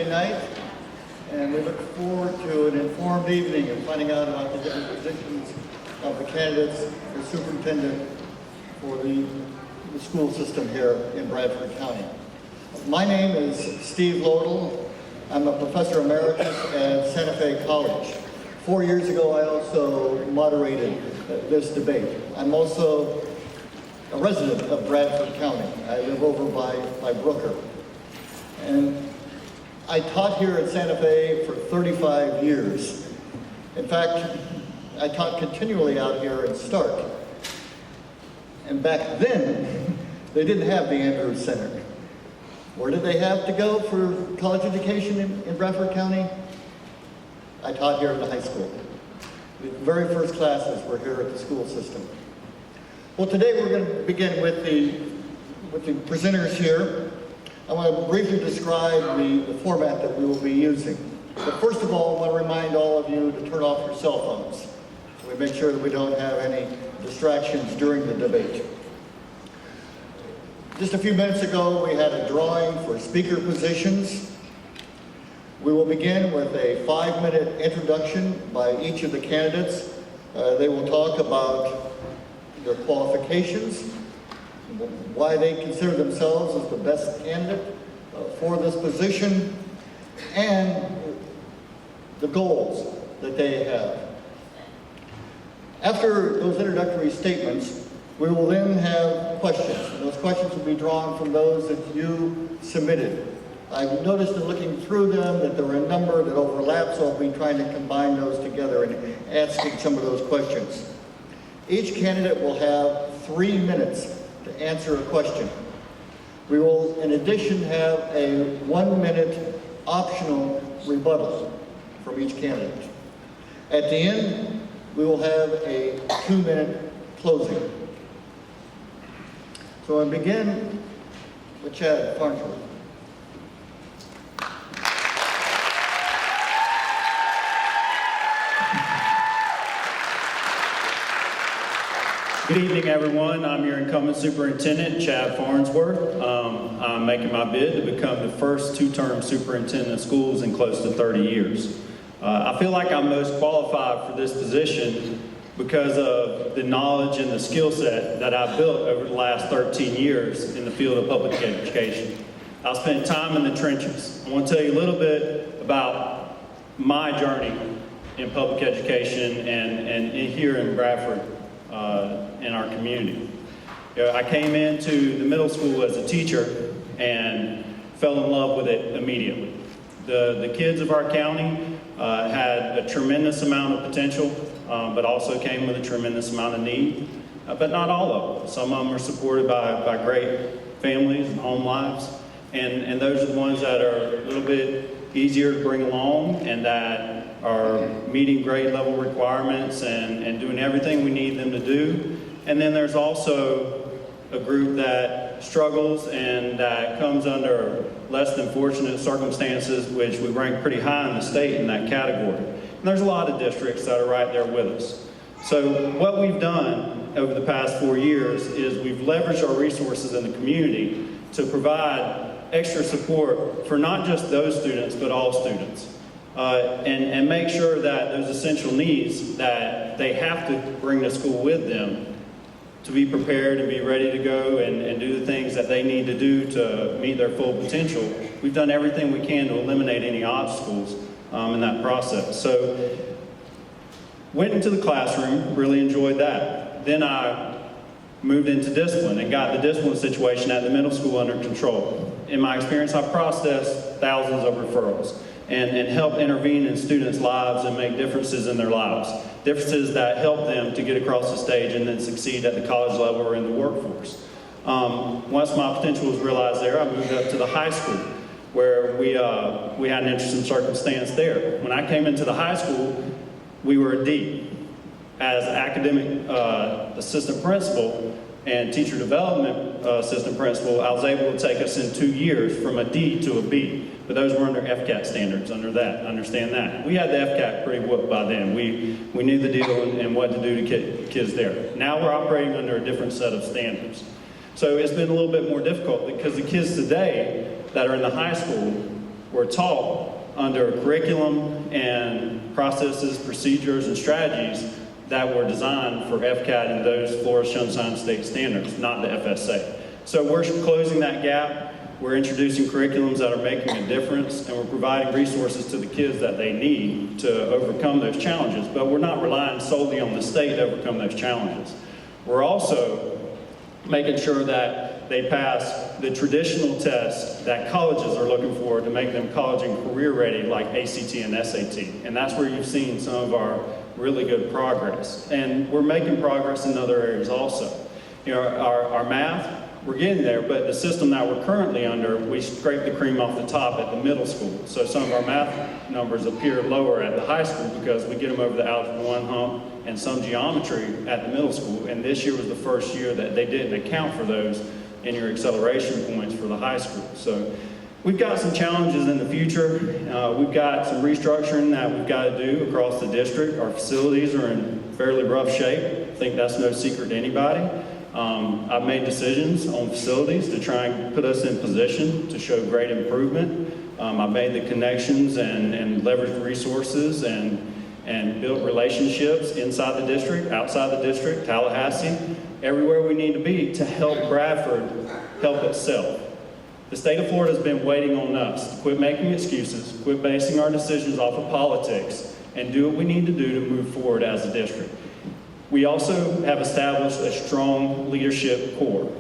Wednesday night, and we look forward to an informed evening and finding out about the different positions of the candidates for superintendent for the school system here in Bradford County. My name is Steve Lodel. I'm a professor emeritus at Santa Fe College. 4 years ago, I also moderated this debate. I'm also a resident of Bradford County. I live over by Brooker. And I taught here at Santa Fe for 35 years. In fact, I taught continually out here in Stark. And back then, they didn't have the Andrews Center. Where did they have to go for college education in Bradford County? I taught here in the high school. The very first classes were here at the school system. Well, today we're going to begin with the presenters here. I want to briefly describe the format that we will be using. But first of all, I want to remind all of you to turn off your cell phones, so we make sure that we don't have any distractions during the debate. Just a few minutes ago, we had a drawing for speaker positions. We will begin with a 5-minute introduction by each of the candidates. They will talk about their qualifications, why they consider themselves as the best candidate for this position, and the goals that they have. After those introductory statements, we will then have questions. And those questions will be drawn from those that you submitted. I've noticed in looking through them that there are a number that overlap, so I'll be trying to combine those together and asking some of those questions. Each candidate will have 3 minutes to answer a question. We will, in addition, have a 1-minute optional rebuttal from each candidate. At the end, we will have a 2-minute closing. So I'll begin with Chad Farnsworth. Good evening, everyone. I'm your incumbent superintendent, Chad Farnsworth. I'm making my bid to become the first 2-term superintendent of schools in close to 30 years. I feel like I'm most qualified for this position because of the knowledge and the skill set that I've built over the last 13 years in the field of public education. I've spent time in the trenches. I want to tell you a little bit about my journey in public education and here in Bradford. In our community. I came into the middle school as a teacher and fell in love with it immediately. The kids of our county had a tremendous amount of potential, but also came with a tremendous amount of need, but not all of them. Some of them are supported by great families and home lives, and those are the ones that are a little bit easier to bring along and that are meeting grade level requirements and doing everything we need them to do. And then there's also a group that struggles and that comes under less than fortunate circumstances, which we rank pretty high in the state in that category. And there's a lot of districts that are right there with us. So what we've done over the past 4 years is we've leveraged our resources in the community to provide extra support for not just those students, but all students. And make sure that those essential needs that they have to bring to school with them to be prepared and be ready to go and do the things that they need to do to meet their full potential. We've done everything we can to eliminate any obstacles in that process. So went into the classroom, really enjoyed that. Then I moved into discipline and got the discipline situation at the middle school under control. In my experience, I've processed thousands of referrals and helped intervene in students' lives and make differences in their lives. Differences that help them to get across the stage and then succeed at the college level or in the workforce. Once my potential was realized there, I moved up to the high school where we had an interesting circumstance there. When I came into the high school, we were a D. As academic assistant principal and teacher development assistant principal, I was able to take us in 2 years from a D to a B. But those were under FCAT standards, understand that. We had the FCAT pretty whooped by then. We knew the deal and what to do to get kids there. Now we're operating under a different set of standards. So it's been a little bit more difficult because the kids today that are in the high school were taught under a curriculum and processes, procedures, and strategies that were designed for FCAT and those Florida Sunshine State standards, not the FSA. So we're closing that gap. We're introducing curriculums that are making a difference, and we're providing resources to the kids that they need to overcome those challenges. But we're not relying solely on the state to overcome those challenges. We're also making sure that they pass the traditional tests that colleges are looking for to make them college and career ready, like ACT and SAT. And that's where you've seen some of our really good progress. And we're making progress in other areas also. You know, our math, we're getting there, but the system that we're currently under, we scrape the cream off the top at the middle school. So some of our math numbers appear lower at the high school because we get them over the Algebra 1 hump and some geometry at the middle school. And this year was the first year that they didn't account for those in your acceleration points for the high school. So we've got some challenges in the future. We've got some restructuring that we've got to do across the district. Our facilities are in fairly rough shape. I think that's no secret to anybody. I've made decisions on facilities to try and put us in position to show great improvement. I've made the connections and leveraged resources and built relationships inside the district, outside the district, Tallahassee, everywhere we need to be to help Bradford help itself. The state of Florida has been waiting on us to quit making excuses, quit basing our decisions off of politics, and do what we need to do to move forward as a district. We also have established a strong leadership core.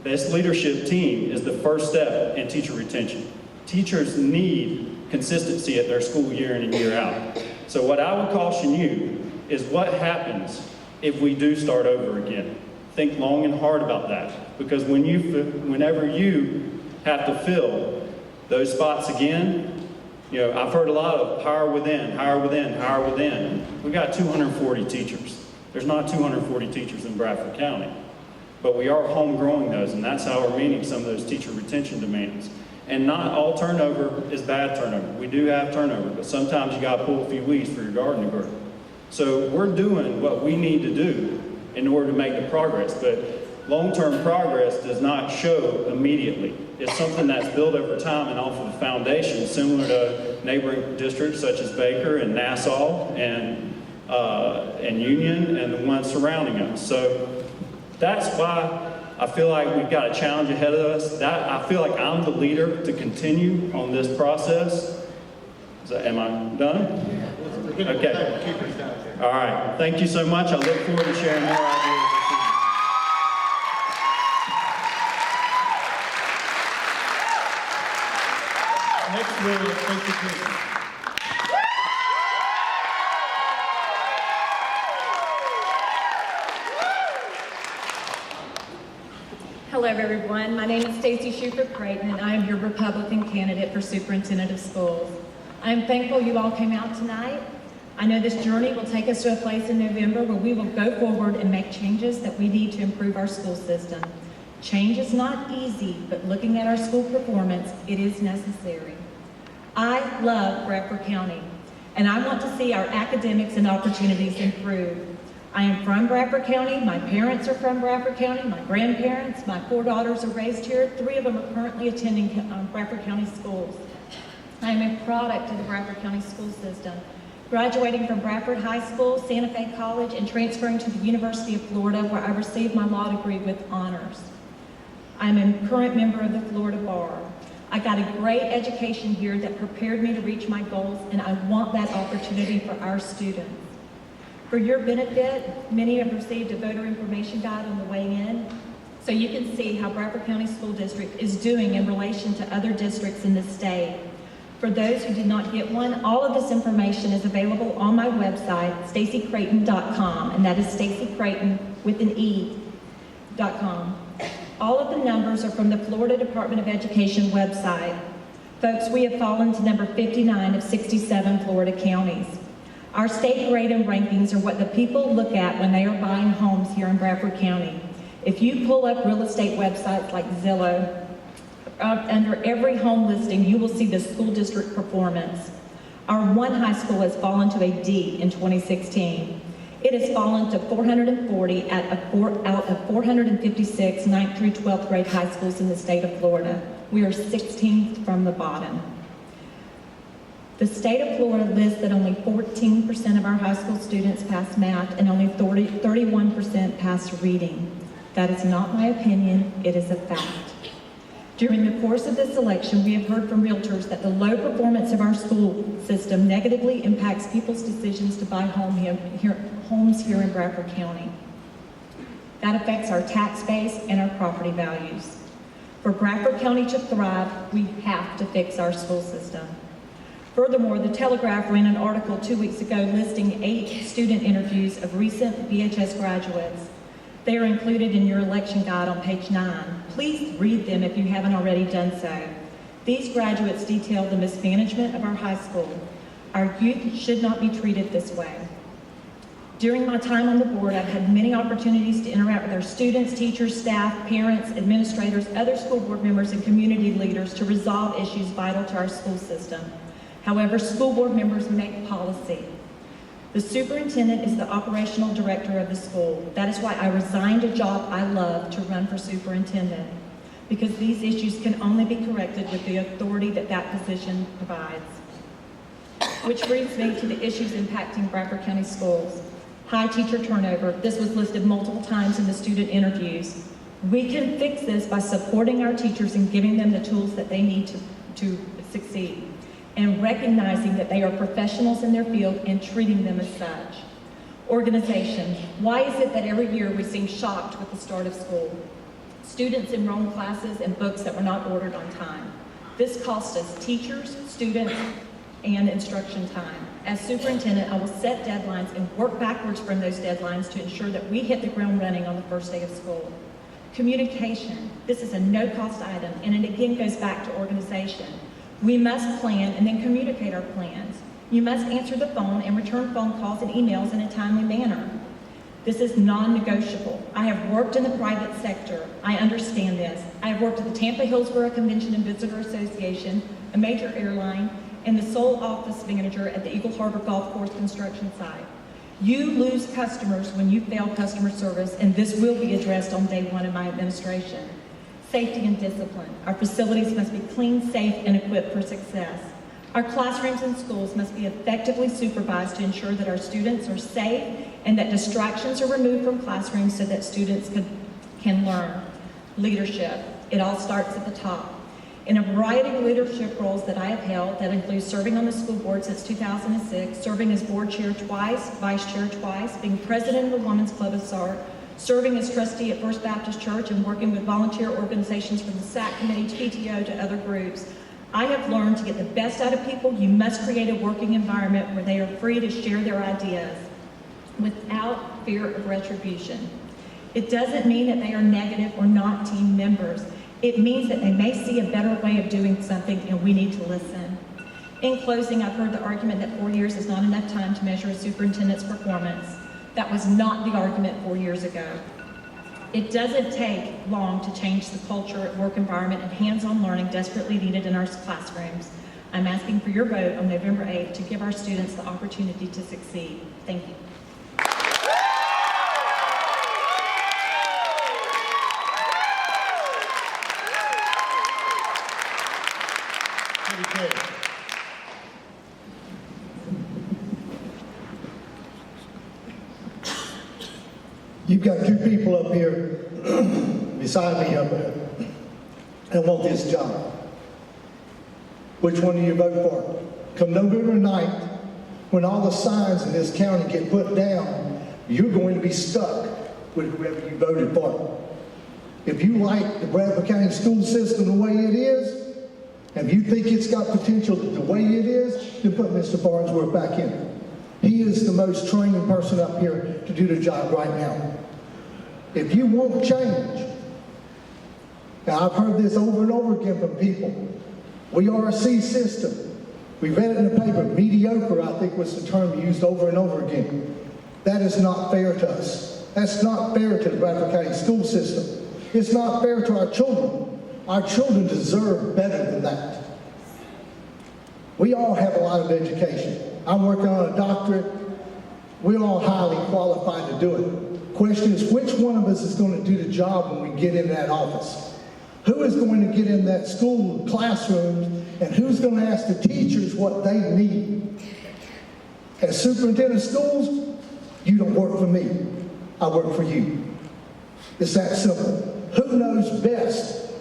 This leadership team is the first step in teacher retention. Teachers need consistency at their school year in and year out. So what I would caution you is what happens if we do start over again. Think long and hard about that, because whenever you have to fill those spots again, you know, I've heard a lot of hire within, hire within, hire within. We've got 240 teachers. There's not 240 teachers in Bradford County, but we are home growing those, and that's how we're meeting some of those teacher retention demands. And not all turnover is bad turnover. We do have turnover, but sometimes you got to pull a few weeds for your garden to grow. So we're doing what we need to do in order to make the progress, but long-term progress does not show immediately. It's something that's built over time and off of a foundation similar to neighboring districts such as Baker and Nassau and Union and the ones surrounding us. So that's why I feel like we've got a challenge ahead of us. I feel like I'm the leader to continue on this process. Am I done? Okay. All right. Thank you so much. I look forward to sharing more ideas this evening. Next, we'll take the team. Hello, everyone. My name is Stacy Shuford-Creighton, and I am your Republican candidate for Superintendent of Schools. I am thankful you all came out tonight. I know this journey will take us to a place in November where we will go forward and make changes that we need to improve our school system. Change is not easy, but looking at our school performance, it is necessary. I love Bradford County, and I want to see our academics and opportunities improve. I am from Bradford County. My parents are from Bradford County. My grandparents, my 4 daughters are raised here. 3 of them are currently attending Bradford County schools. I am a product of the Bradford County school system, graduating from Bradford High School, Santa Fe College, and transferring to the University of Florida, where I received my law degree with honors. I'm a current member of the Florida Bar. I got a great education here that prepared me to reach my goals, and I want that opportunity for our students. For your benefit, many have received a voter information guide on the way in, so you can see how Bradford County School District is doing in relation to other districts in the state. For those who did not get one, all of this information is available on my website, stacycreighton.com, and that is Stacy Creighton with an E.com. All of the numbers are from the Florida Department of Education website. Folks, we have fallen to number 59 of 67 Florida counties. Our state grade and rankings are what the people look at when they are buying homes here in Bradford County. If you pull up real estate websites like Zillow, under every home listing, you will see the school district performance. Our one high school has fallen to a D in 2016. It has fallen to 440 out of 456 9th through 12th grade high schools in the state of Florida. We are 16th from the bottom. The state of Florida lists that only 14% of our high school students pass math and only 31% pass reading. That is not my opinion, it is a fact. During the course of this election, we have heard from realtors that the low performance of our school system negatively impacts people's decisions to buy homes here in Bradford County. That affects our tax base and our property values. For Bradford County to thrive, we have to fix our school system. Furthermore, the Telegraph ran an article 2 weeks ago listing 8 student interviews of recent BHS graduates. They are included in your election guide on page 9. Please read them if you haven't already done so. These graduates detail the mismanagement of our high school. Our youth should not be treated this way. During my time on the board, I've had many opportunities to interact with our students, teachers, staff, parents, administrators, other school board members, and community leaders to resolve issues vital to our school system. However, school board members make policy. The superintendent is the operational director of the school. That is why I resigned a job I love to run for superintendent, because these issues can only be corrected with the authority that that position provides. Which brings me to the issues impacting Bradford County schools. High teacher turnover. This was listed multiple times in the student interviews. We can fix this by supporting our teachers and giving them the tools that they need to succeed, and recognizing that they are professionals in their field and treating them as such. Organization. Why is it that every year we seem shocked with the start of school? Students enroll in classes and books that were not ordered on time. This costs us teachers, students, and instruction time. As superintendent, I will set deadlines and work backwards from those deadlines to ensure that we hit the ground running on the first day of school. Communication. This is a no-cost item, and it again goes back to organization. We must plan and then communicate our plans. You must answer the phone and return phone calls and emails in a timely manner. This is non-negotiable. I have worked in the private sector. I understand this. I have worked at the Tampa Hillsborough Convention and Visitor Association, a major airline, and the sole office manager at the Eagle Harbor Golf Course construction site. You lose customers when you fail customer service, and this will be addressed on day 1 of my administration. Safety and discipline. Our facilities must be clean, safe, and equipped for success. Our classrooms and schools must be effectively supervised to ensure that our students are safe and that distractions are removed from classrooms so that students can learn. Leadership. It all starts at the top. In a variety of leadership roles that I have held, that includes serving on the school board since 2006, serving as board chair twice, vice chair twice, being president of the Women's Club of SART, serving as trustee at First Baptist Church, and working with volunteer organizations from the SAC committee to PTO to other groups. I have learned to get the best out of people, you must create a working environment where they are free to share their ideas without fear of retribution. It doesn't mean that they are negative or not team members. It means that they may see a better way of doing something, and we need to listen. In closing, I've heard the argument that 4 years is not enough time to measure a superintendent's performance. That was not the argument 4 years ago. It doesn't take long to change the culture, work environment, and hands-on learning desperately needed in our classrooms. I'm asking for your vote on November 8th to give our students the opportunity to succeed. Thank you. You've got 2 people up here beside me up there that want this job. Which one do you vote for? Come November 9th, when all the signs in this county get put down, you're going to be stuck with whoever you voted for. If you like the Bradford County school system the way it is, and if you think it's got potential the way it is, then put Mr. Farnsworth back in. He is the most trained person up here to do the job right now. If you want change, now I've heard this over and over again from people. We are a C system. We read it in the paper. Mediocre, I think, was the term used over and over again. That is not fair to us. That's not fair to the Bradford County school system. It's not fair to our children. Our children deserve better than that. We all have a lot of education. I'm working on a doctorate. We're all highly qualified to do it. Question is, which one of us is going to do the job when we get in that office? Who is going to get in that school classrooms, and who's going to ask the teachers what they need? As superintendent of schools, you don't work for me. I work for you. It's that simple. Who knows best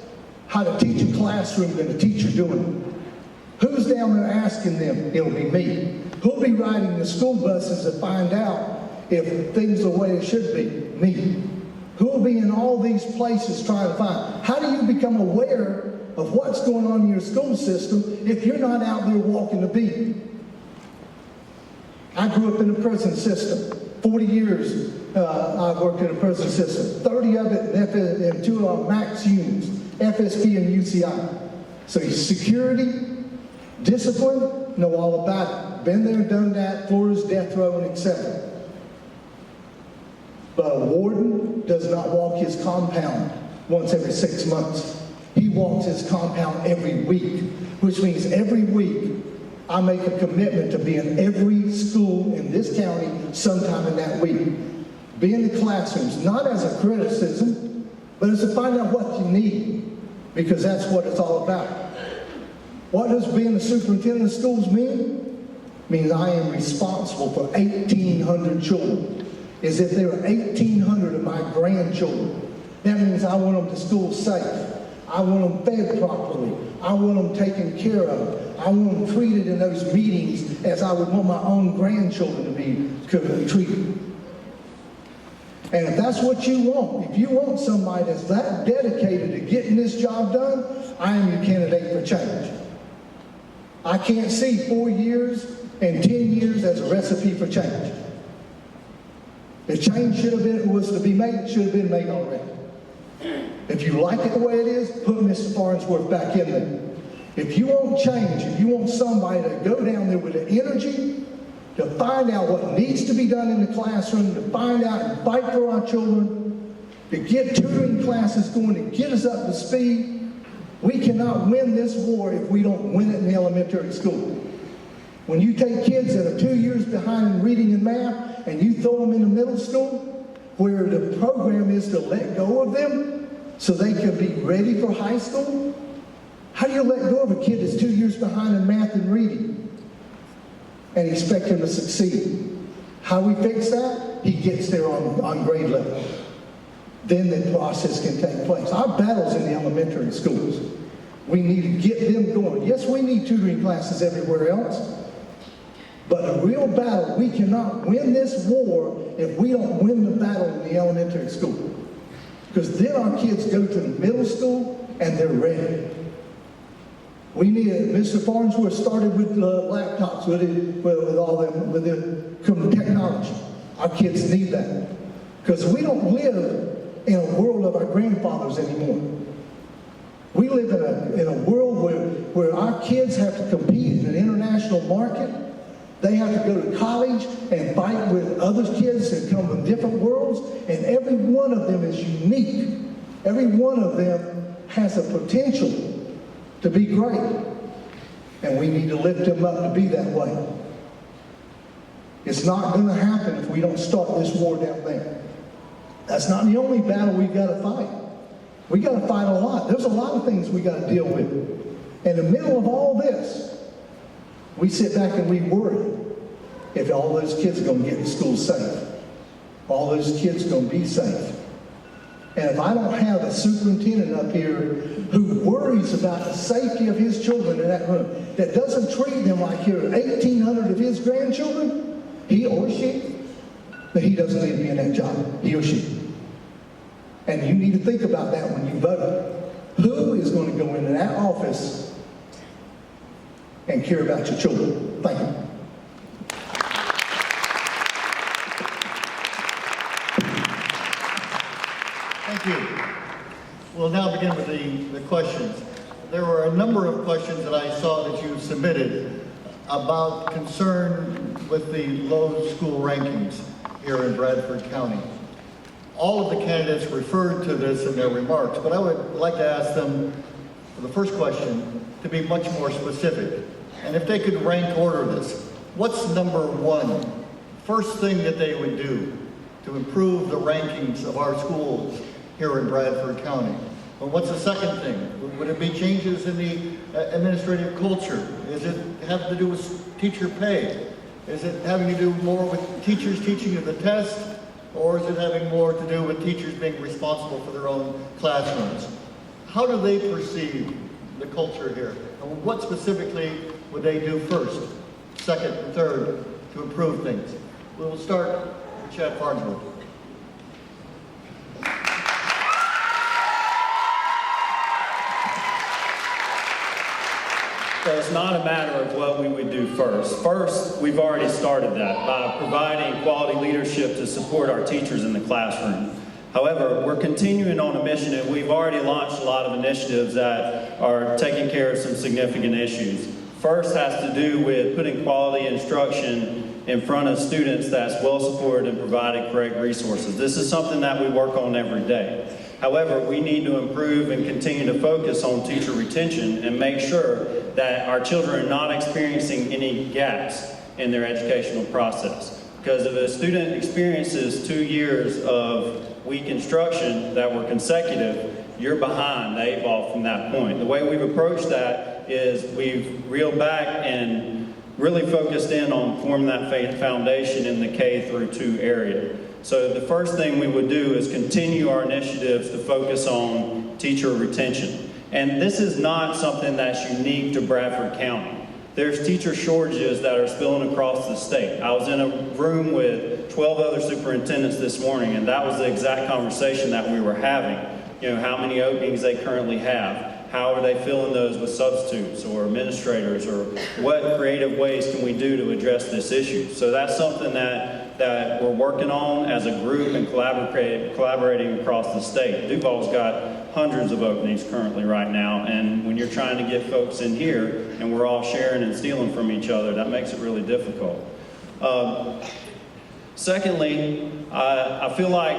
how to teach a classroom than the teacher doing it? Who's down there asking them? It'll be me. Who'll be riding the school buses to find out if things are the way they should be? Me. Who'll be in all these places trying to find? How do you become aware of what's going on in your school system if you're not out there walking the beat? I grew up in the prison system. 40 years I worked in the prison system. 30 of it in two max units, FSP and UCI. So security, discipline, know all about it. Been there, done that, floors, death row, and etc. But a warden does not walk his compound once every 6 months. He walks his compound every week, which means every week I make a commitment to be in every school in this county sometime in that week. Be in the classrooms, not as a criticism, but as to find out what you need, because that's what it's all about. What does being the superintendent of schools mean? It means I am responsible for 1,800 children, as if they were 1,800 of my grandchildren. That means I want them to school safe. I want them fed properly. I want them taken care of. I want them treated in those meetings as I would want my own grandchildren to be treated. And if that's what you want, if you want somebody that's that dedicated to getting this job done, I am your candidate for change. I can't see 4 years and 10 years as a recipe for change. If change was to be made, it should have been made already. If you like it the way it is, put Mr. Farnsworth back in there. If you want change, if you want somebody to go down there with the energy to find out what needs to be done in the classroom, to find out and fight for our children, to get tutoring classes going, to get us up to speed, we cannot win this war if we don't win it in the elementary school. When you take kids that are 2 years behind in reading and math and you throw them in the middle school, where the program is to let go of them so they can be ready for high school, how do you let go of a kid that's 2 years behind in math and reading and expect him to succeed? How we fix that? He gets there on grade level. Then the process can take place. Our battle's in the elementary schools. We need to get them going. Yes, we need tutoring classes everywhere else. But a real battle, we cannot win this war if we don't win the battle in the elementary school. Because then our kids go to the middle school and they're ready. We need it. Mr. Farnsworth started with laptops, with all them, with the technology. Our kids need that. Because we don't live in a world of our grandfathers anymore. We live in a world where our kids have to compete in an international market. They have to go to college and fight with other kids that come from different worlds, and every one of them is unique. Every one of them has a potential to be great, and we need to lift them up to be that way. It's not going to happen if we don't start this war down there. That's not the only battle we've got to fight. We got to fight a lot. There's a lot of things we got to deal with. In the middle of all this, we sit back and we worry if all those kids are going to get to school safe. All those kids are going to be safe. And if I don't have a superintendent up here who worries about the safety of his children in that room, that doesn't treat them like here 1,800 of his grandchildren, he or she, then he doesn't need to be in that job, he or she. And you need to think about that when you vote. Who is going to go into that office and care about your children? Thank you. Thank you. We'll now begin with the questions. There were a number of questions that I saw that you submitted about concern with the low school rankings here in Bradford County. All of the candidates referred to this in their remarks, but I would like to ask them, for the first question, to be much more specific. And if they could rank order this, what's number one, first thing that they would do to improve the rankings of our schools here in Bradford County? But what's the second thing? Would it be changes in the administrative culture? Is it have to do with teacher pay? Is it having to do more with teachers teaching to the test? Or is it having more to do with teachers being responsible for their own classrooms? How do they perceive the culture here? And what specifically would they do first, second, and third to improve things? We'll start with Chad Farnsworth. So it's not a matter of what we would do first. First, we've already started that by providing quality leadership to support our teachers in the classroom. However, we're continuing on a mission, and we've already launched a lot of initiatives that are taking care of some significant issues. First has to do with putting quality instruction in front of students that's well supported and providing correct resources. This is something that we work on every day. However, we need to improve and continue to focus on teacher retention and make sure that our children are not experiencing any gaps in their educational process. Because if a student experiences 2 years of weak instruction that were consecutive, you're behind the 8 ball from that point. The way we've approached that is we've reeled back and really focused in on forming that foundation in the K through 2 area. So the first thing we would do is continue our initiatives to focus on teacher retention. And this is not something that's unique to Bradford County. There's teacher shortages that are spilling across the state. I was in a room with 12 other superintendents this morning, and that was the exact conversation that we were having. You know, how many openings they currently have. How are they filling those with substitutes or administrators, or what creative ways can we do to address this issue? So that's something that we're working on as a group and collaborating across the state. Duval's got hundreds of openings currently right now, and when you're trying to get folks in here and we're all sharing and stealing from each other, that makes it really difficult. Secondly, I feel like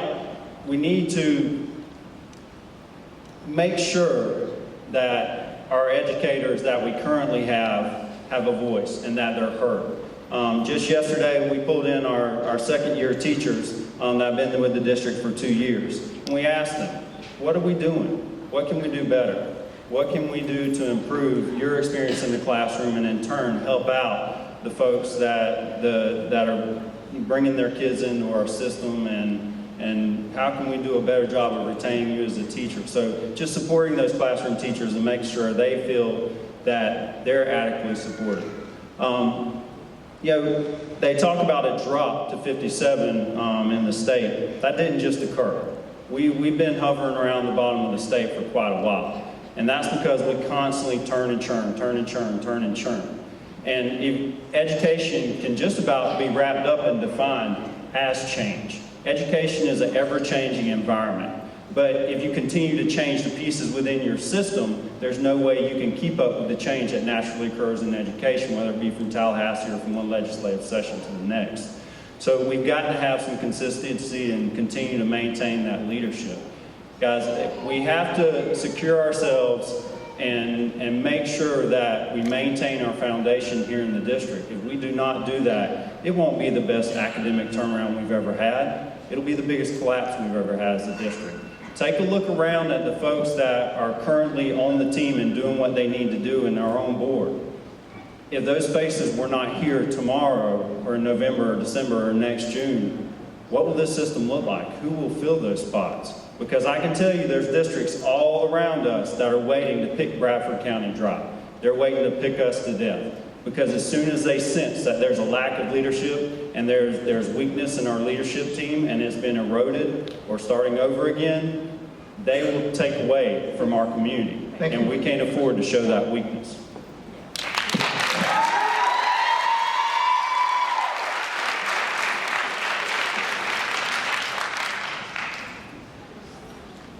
we need to make sure that our educators that we currently have a voice and that they're heard. Just yesterday, we pulled in our second-year teachers that have been with the district for 2 years. And we asked them, what are we doing? What can we do better? What can we do to improve your experience in the classroom and in turn help out the folks that are bringing their kids into our system, and how can we do a better job of retaining you as a teacher? So just supporting those classroom teachers and make sure they feel that they're adequately supported. You know, they talk about a drop to 57 in the state. That didn't just occur. We've been hovering around the bottom of the state for quite a while. And that's because we constantly turn and churn, turn and churn, turn and churn. And if education can just about be wrapped up and defined as change. Education is an ever-changing environment. But if you continue to change the pieces within your system, there's no way you can keep up with the change that naturally occurs in education, whether it be from Tallahassee or from one legislative session to the next. So we've got to have some consistency and continue to maintain that leadership. Guys, we have to secure ourselves and make sure that we maintain our foundation here in the district. If we do not do that, it won't be the best academic turnaround we've ever had. It'll be the biggest collapse we've ever had as a district. Take a look around at the folks that are currently on the team and doing what they need to do in our own board. If those faces were not here tomorrow or in November or December or next June, what will this system look like? Who will fill those spots? Because I can tell you there's districts all around us that are waiting to pick Bradford County dry. They're waiting to pick us to death. Because as soon as they sense that there's a lack of leadership and there's weakness in our leadership team and it's been eroded or starting over again, they will take away from our community. And we can't afford to show that weakness.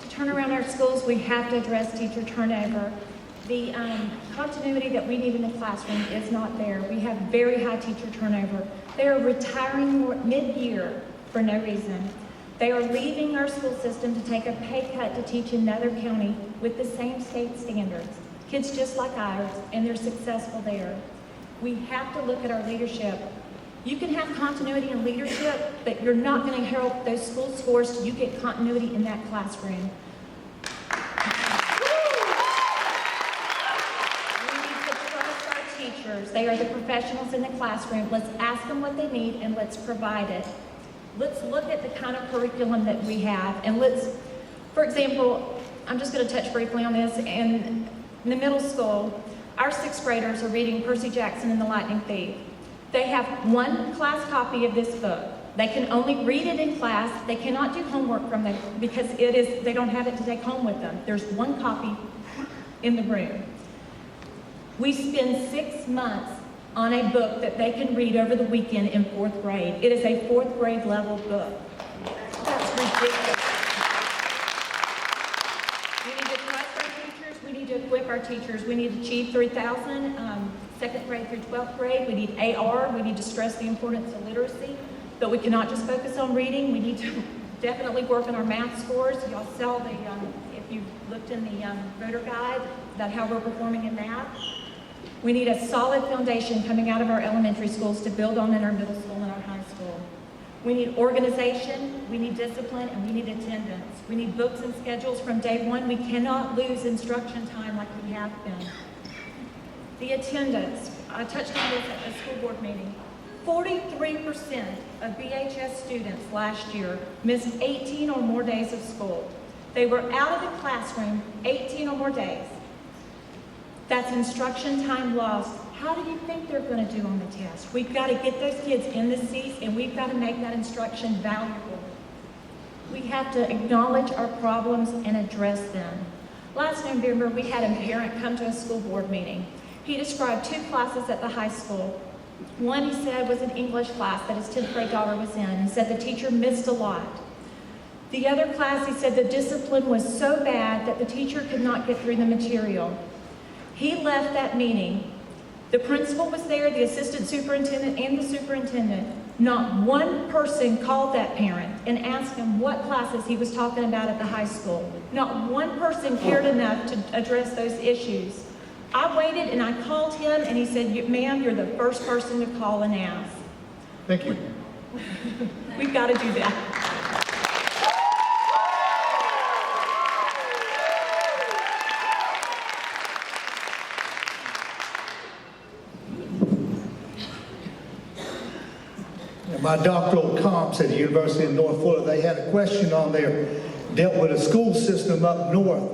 To turn around our schools, we have to address teacher turnover. The continuity that we need in the classroom is not there. We have very high teacher turnover. They are retiring mid-year for no reason. They are leaving our school system to take a pay cut to teach in another county with the same state standards. Kids just like ours, and they're successful there. We have to look at our leadership. You can have continuity in leadership, but you're not going to help those school scores till you get continuity in that classroom. teachers. They are the professionals in the classroom. Let's ask them what they need and let's provide it. Let's look at the kind of curriculum that we have, and for example, I'm just going to touch briefly on this. In the middle school, our 6th graders are reading Percy Jackson and the Lightning Thief. They have one class copy of this book. They can only read it in class. They cannot do homework from it because they don't have it to take home with them. There's one copy in the room. We spend 6 months on a book that they can read over the weekend in 4th grade. It is a 4th grade level book. That's ridiculous. We need to trust our teachers. We need to equip our teachers. We need to achieve 3,000, 2nd grade through 12th grade. We need AR. We need to stress the importance of literacy. But we cannot just focus on reading. We need to definitely work on our math scores. Y'all saw if you looked in the voter guide about how we're performing in math. We need a solid foundation coming out of our elementary schools to build on in our middle school and our high school. We need organization, we need discipline, and we need attendance. We need books and schedules from day one. We cannot lose instruction time like we have been. The attendance, I touched on this at the school board meeting. 43% of BHS students last year missed 18 or more days of school. They were out of the classroom 18 or more days. That's instruction time lost. How do you think they're going to do on the test? We've got to get those kids in the seats, and we've got to make that instruction valuable. We have to acknowledge our problems and address them. Last November, we had a parent come to a school board meeting. He described 2 classes at the high school. One, he said, was an English class that his 10th grade daughter was in, and said the teacher missed a lot. The other class, he said the discipline was so bad that the teacher could not get through the material. He left that meeting. The principal was there, the assistant superintendent, and the superintendent. Not one person called that parent and asked him what classes he was talking about at the high school. Not one person cared enough to address those issues. I waited and I called him and he said, ma'am, you're the first person to call and ask. Thank you. We've got to do that. My doctoral comps at the University of North Florida, they had a question on there, dealt with a school system up north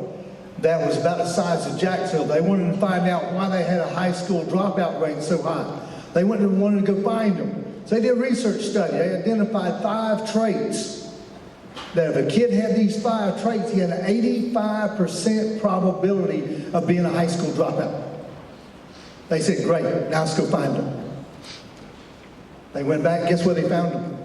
that was about the size of Jacksonville. They wanted to find out why they had a high school dropout rate so high. They wanted to go find them. So they did a research study. They identified 5 traits that if a kid had these 5 traits, he had an 85% probability of being a high school dropout. They said, great, now let's go find them. They went back, guess where they found them?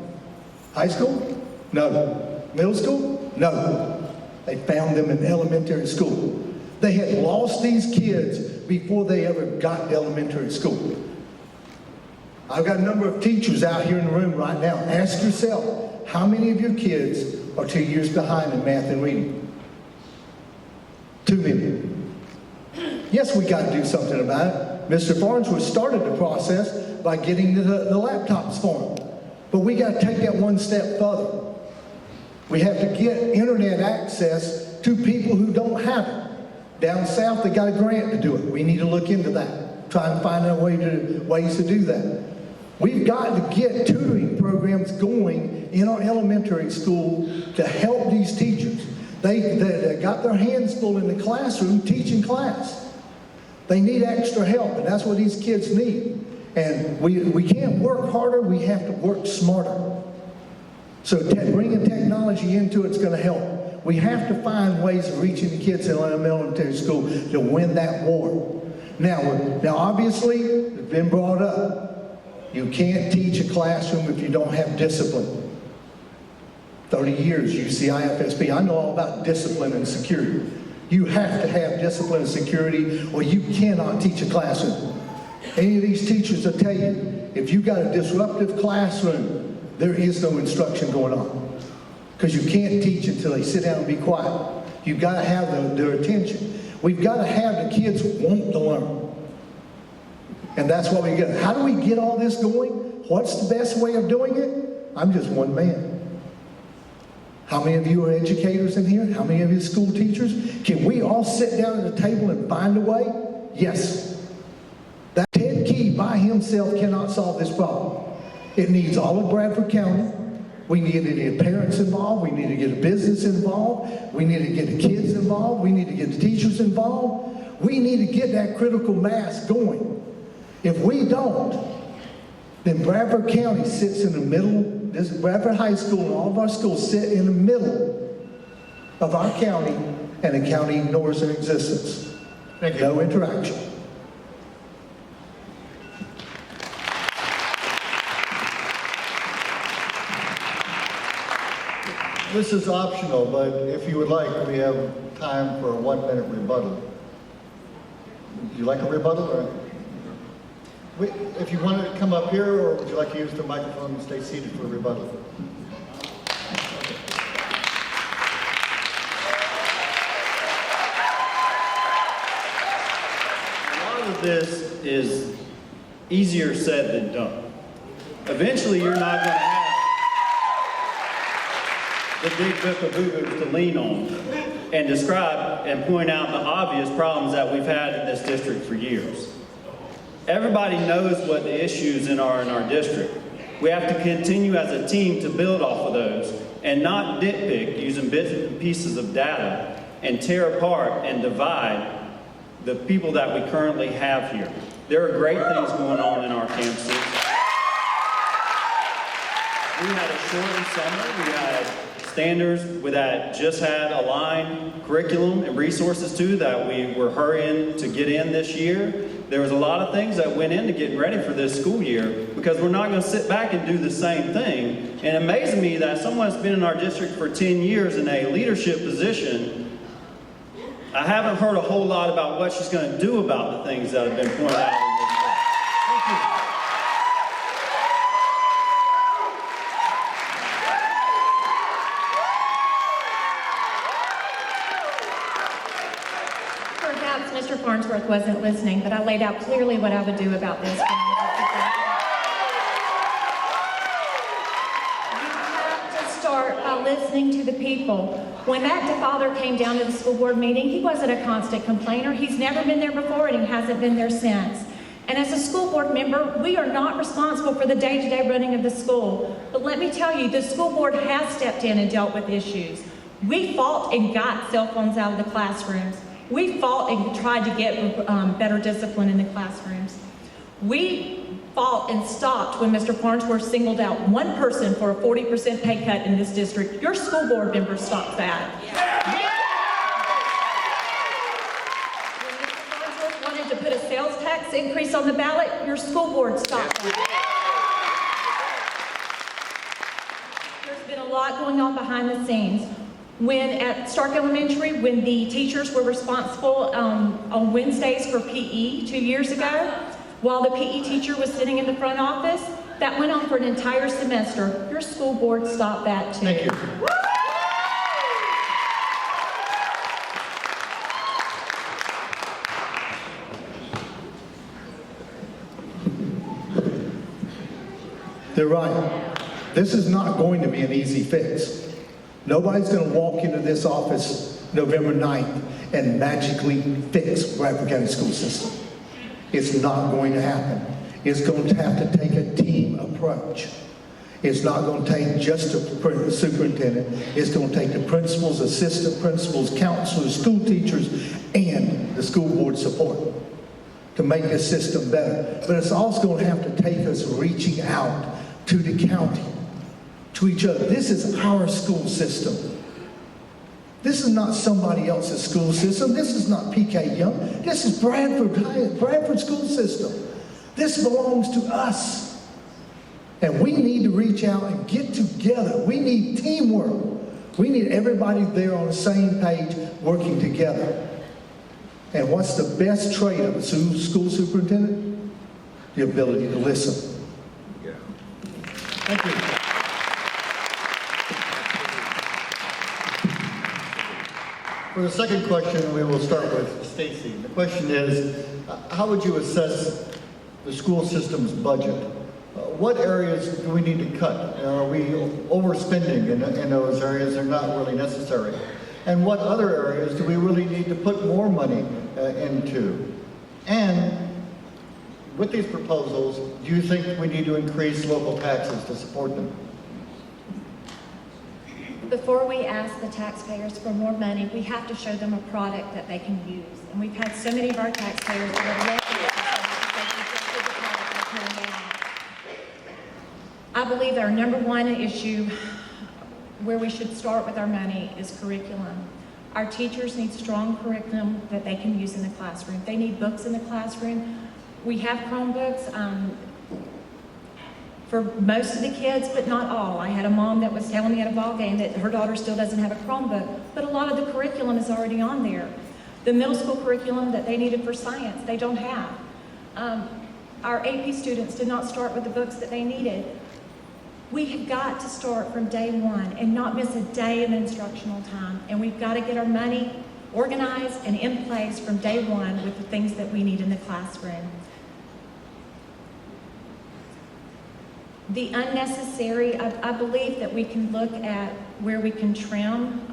High school? No. Middle school? No. They found them in elementary school. They had lost these kids before they ever got to elementary school. I've got a number of teachers out here in the room right now. Ask yourself, how many of your kids are 2 years behind in math and reading? Too many. Yes, we got to do something about it. Mr. Farnsworth started the process by getting the laptops for them. But we got to take that one step further. We have to get internet access to people who don't have it. Down south, they got a grant to do it. We need to look into that. Try and find out ways to do that. We've got to get tutoring programs going in our elementary school to help these teachers. They got their hands full in the classroom teaching class. They need extra help, and that's what these kids need. And we can't work harder, we have to work smarter. So bringing technology into it's going to help. We have to find ways of reaching the kids in elementary school to win that war. Now obviously, it's been brought up. You can't teach a classroom if you don't have discipline. 30 years, UCIFSP, I know all about discipline and security. You have to have discipline and security or you cannot teach a classroom. Any of these teachers will tell you, if you've got a disruptive classroom, there is no instruction going on. Because you can't teach until they sit down and be quiet. You've got to have their attention. We've got to have the kids want to learn. And that's what we get. How do we get all this going? What's the best way of doing it? I'm just one man. How many of you are educators in here? How many of you are school teachers? Can we all sit down at the table and find a way? Yes. That Ted Key by himself cannot solve this problem. It needs all of Bradford County. We need to get parents involved. We need to get a business involved. We need to get the kids involved. We need to get the teachers involved. We need to get that critical mass going. If we don't, then Bradford County sits in the middle. This Bradford High School and all of our schools sit in the middle of our county, and the county ignores their existence. Thank you. No interaction. This is optional, but if you would like, we have time for a 1-minute rebuttal. Would you like a rebuttal, or? If you want to come up here, or would you like to use the microphone and stay seated for a rebuttal? A lot of this is easier said than done. Eventually, you're not going to have the big book of boo-boos to lean on and describe and point out the obvious problems that we've had in this district for years. Everybody knows what the issues in our district. We have to continue as a team to build off of those and not nitpick using bits and pieces of data and tear apart and divide the people that we currently have here. There are great things going on in our campuses. We had a shortened summer. We had standards that just had aligned curriculum and resources too that we were hurrying to get in this year. There was a lot of things that went into getting ready for this school year because we're not going to sit back and do the same thing. And it amazes me that someone that's been in our district for 10 years in a leadership position, I haven't heard a whole lot about what she's going to do about the things that have been pointed out in this book. Thank you. Perhaps Mr. Farnsworth wasn't listening, but I laid out clearly what I would do about this. You have to start by listening to the people. When that father came down to the school board meeting, he wasn't a constant complainer. He's never been there before, and he hasn't been there since. And as a school board member, we are not responsible for the day-to-day running of the school. But let me tell you, the school board has stepped in and dealt with issues. We fought and got cell phones out of the classrooms. We fought and tried to get better discipline in the classrooms. We fought and stopped when Mr. Farnsworth singled out one person for a 40% pay cut in this district. Your school board members stopped that. When Mr. Farnsworth wanted to put a sales tax increase on the ballot, your school board stopped that. There's been a lot going on behind the scenes. When at Stark Elementary, when the teachers were responsible on Wednesdays for PE 2 years ago, while the PE teacher was sitting in the front office, that went on for an entire semester. Your school board stopped that too. Thank you. They're right. This is not going to be an easy fix. Nobody's going to walk into this office November 9th and magically fix Bradford County school system. It's not going to happen. It's going to have to take a team approach. It's not going to take just the superintendent. It's going to take the principals, assistant principals, counselors, school teachers, and the school board support to make this system better. But it's also going to have to take us reaching out to the county, to each other. This is our school system. This is not somebody else's school system. This is not PK Young. This is Bradford school system. This belongs to us. And we need to reach out and get together. We need teamwork. We need everybody there on the same page working together. And what's the best trait of a school superintendent? The ability to listen. Yeah. Thank you. For the second question, we will start with Stacy. The question is, how would you assess the school system's budget? What areas do we need to cut? Are we overspending in those areas that are not really necessary? And what other areas do we really need to put more money into? And with these proposals, do you think we need to increase local taxes to support them? Before we ask the taxpayers for more money, we have to show them a product that they can use. And we've had so many of our taxpayers that are local because the product they're putting out. I believe our number one issue where we should start with our money is curriculum. Our teachers need strong curriculum that they can use in the classroom. They need books in the classroom. We have Chromebooks for most of the kids, but not all. I had a mom that was telling me at a ball game that her daughter still doesn't have a Chromebook, but a lot of the curriculum is already on there. The middle school curriculum that they needed for science, they don't have. Our AP students did not start with the books that they needed. We have got to start from day one and not miss a day of instructional time. And we've got to get our money organized and in place from day one with the things that we need in the classroom. The unnecessary, I believe that we can look at where we can trim.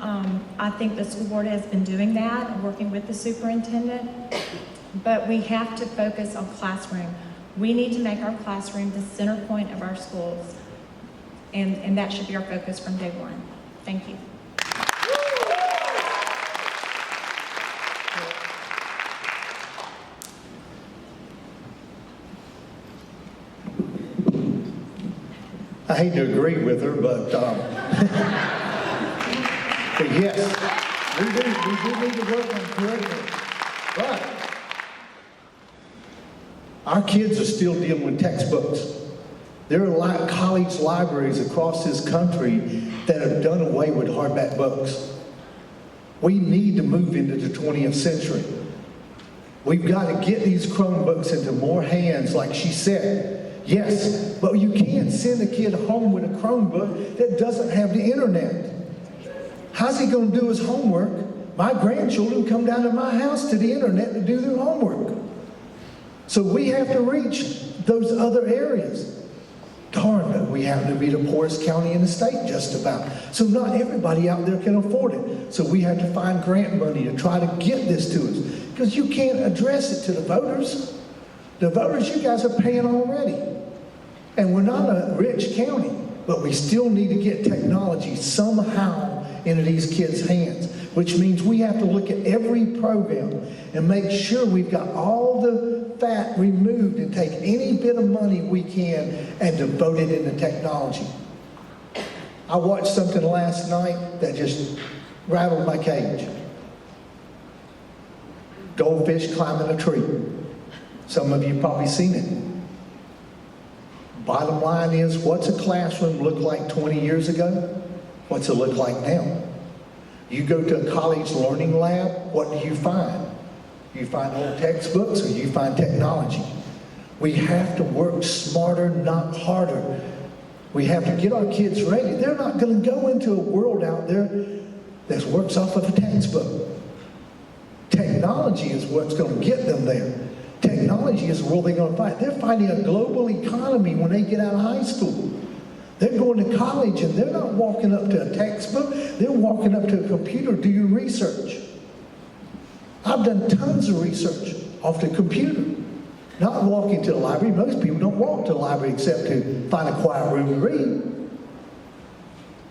I think the school board has been doing that, working with the superintendent. But we have to focus on classroom. We need to make our classroom the center point of our schools. And that should be our focus from day one. Thank you. I hate to agree with her, but yes, we do need to work on curriculum. But our kids are still dealing with textbooks. There are college libraries across this country that have done away with hardback books. We need to move into the 20th century. We've got to get these Chromebooks into more hands, like she said. Yes, but you can't send a kid home with a Chromebook that doesn't have the internet. How's he going to do his homework? My grandchildren come down to my house to the internet to do their homework. So we have to reach those other areas. Darn, but we happen to be the poorest county in the state, just about. So not everybody out there can afford it. So we have to find grant money to try to get this to us. Because you can't address it to the voters. The voters, you guys are paying already. And we're not a rich county, but we still need to get technology somehow into these kids' hands, which means we have to look at every program and make sure we've got all the fat removed and take any bit of money we can and devote it into technology. I watched something last night that just rattled my cage. Goldfish climbing a tree. Some of you probably seen it. Bottom line is, what's a classroom look like 20 years ago? What's it look like now? You go to a college learning lab, what do you find? You find old textbooks or you find technology. We have to work smarter, not harder. We have to get our kids ready. They're not going to go into a world out there that works off of a textbook. Technology is what's going to get them there. Technology is the world they're going to fight. They're fighting a global economy when they get out of high school. They're going to college and they're not walking up to a textbook. They're walking up to a computer doing research. I've done tons of research off the computer. Not walking to the library. Most people don't walk to the library except to find a quiet room to read.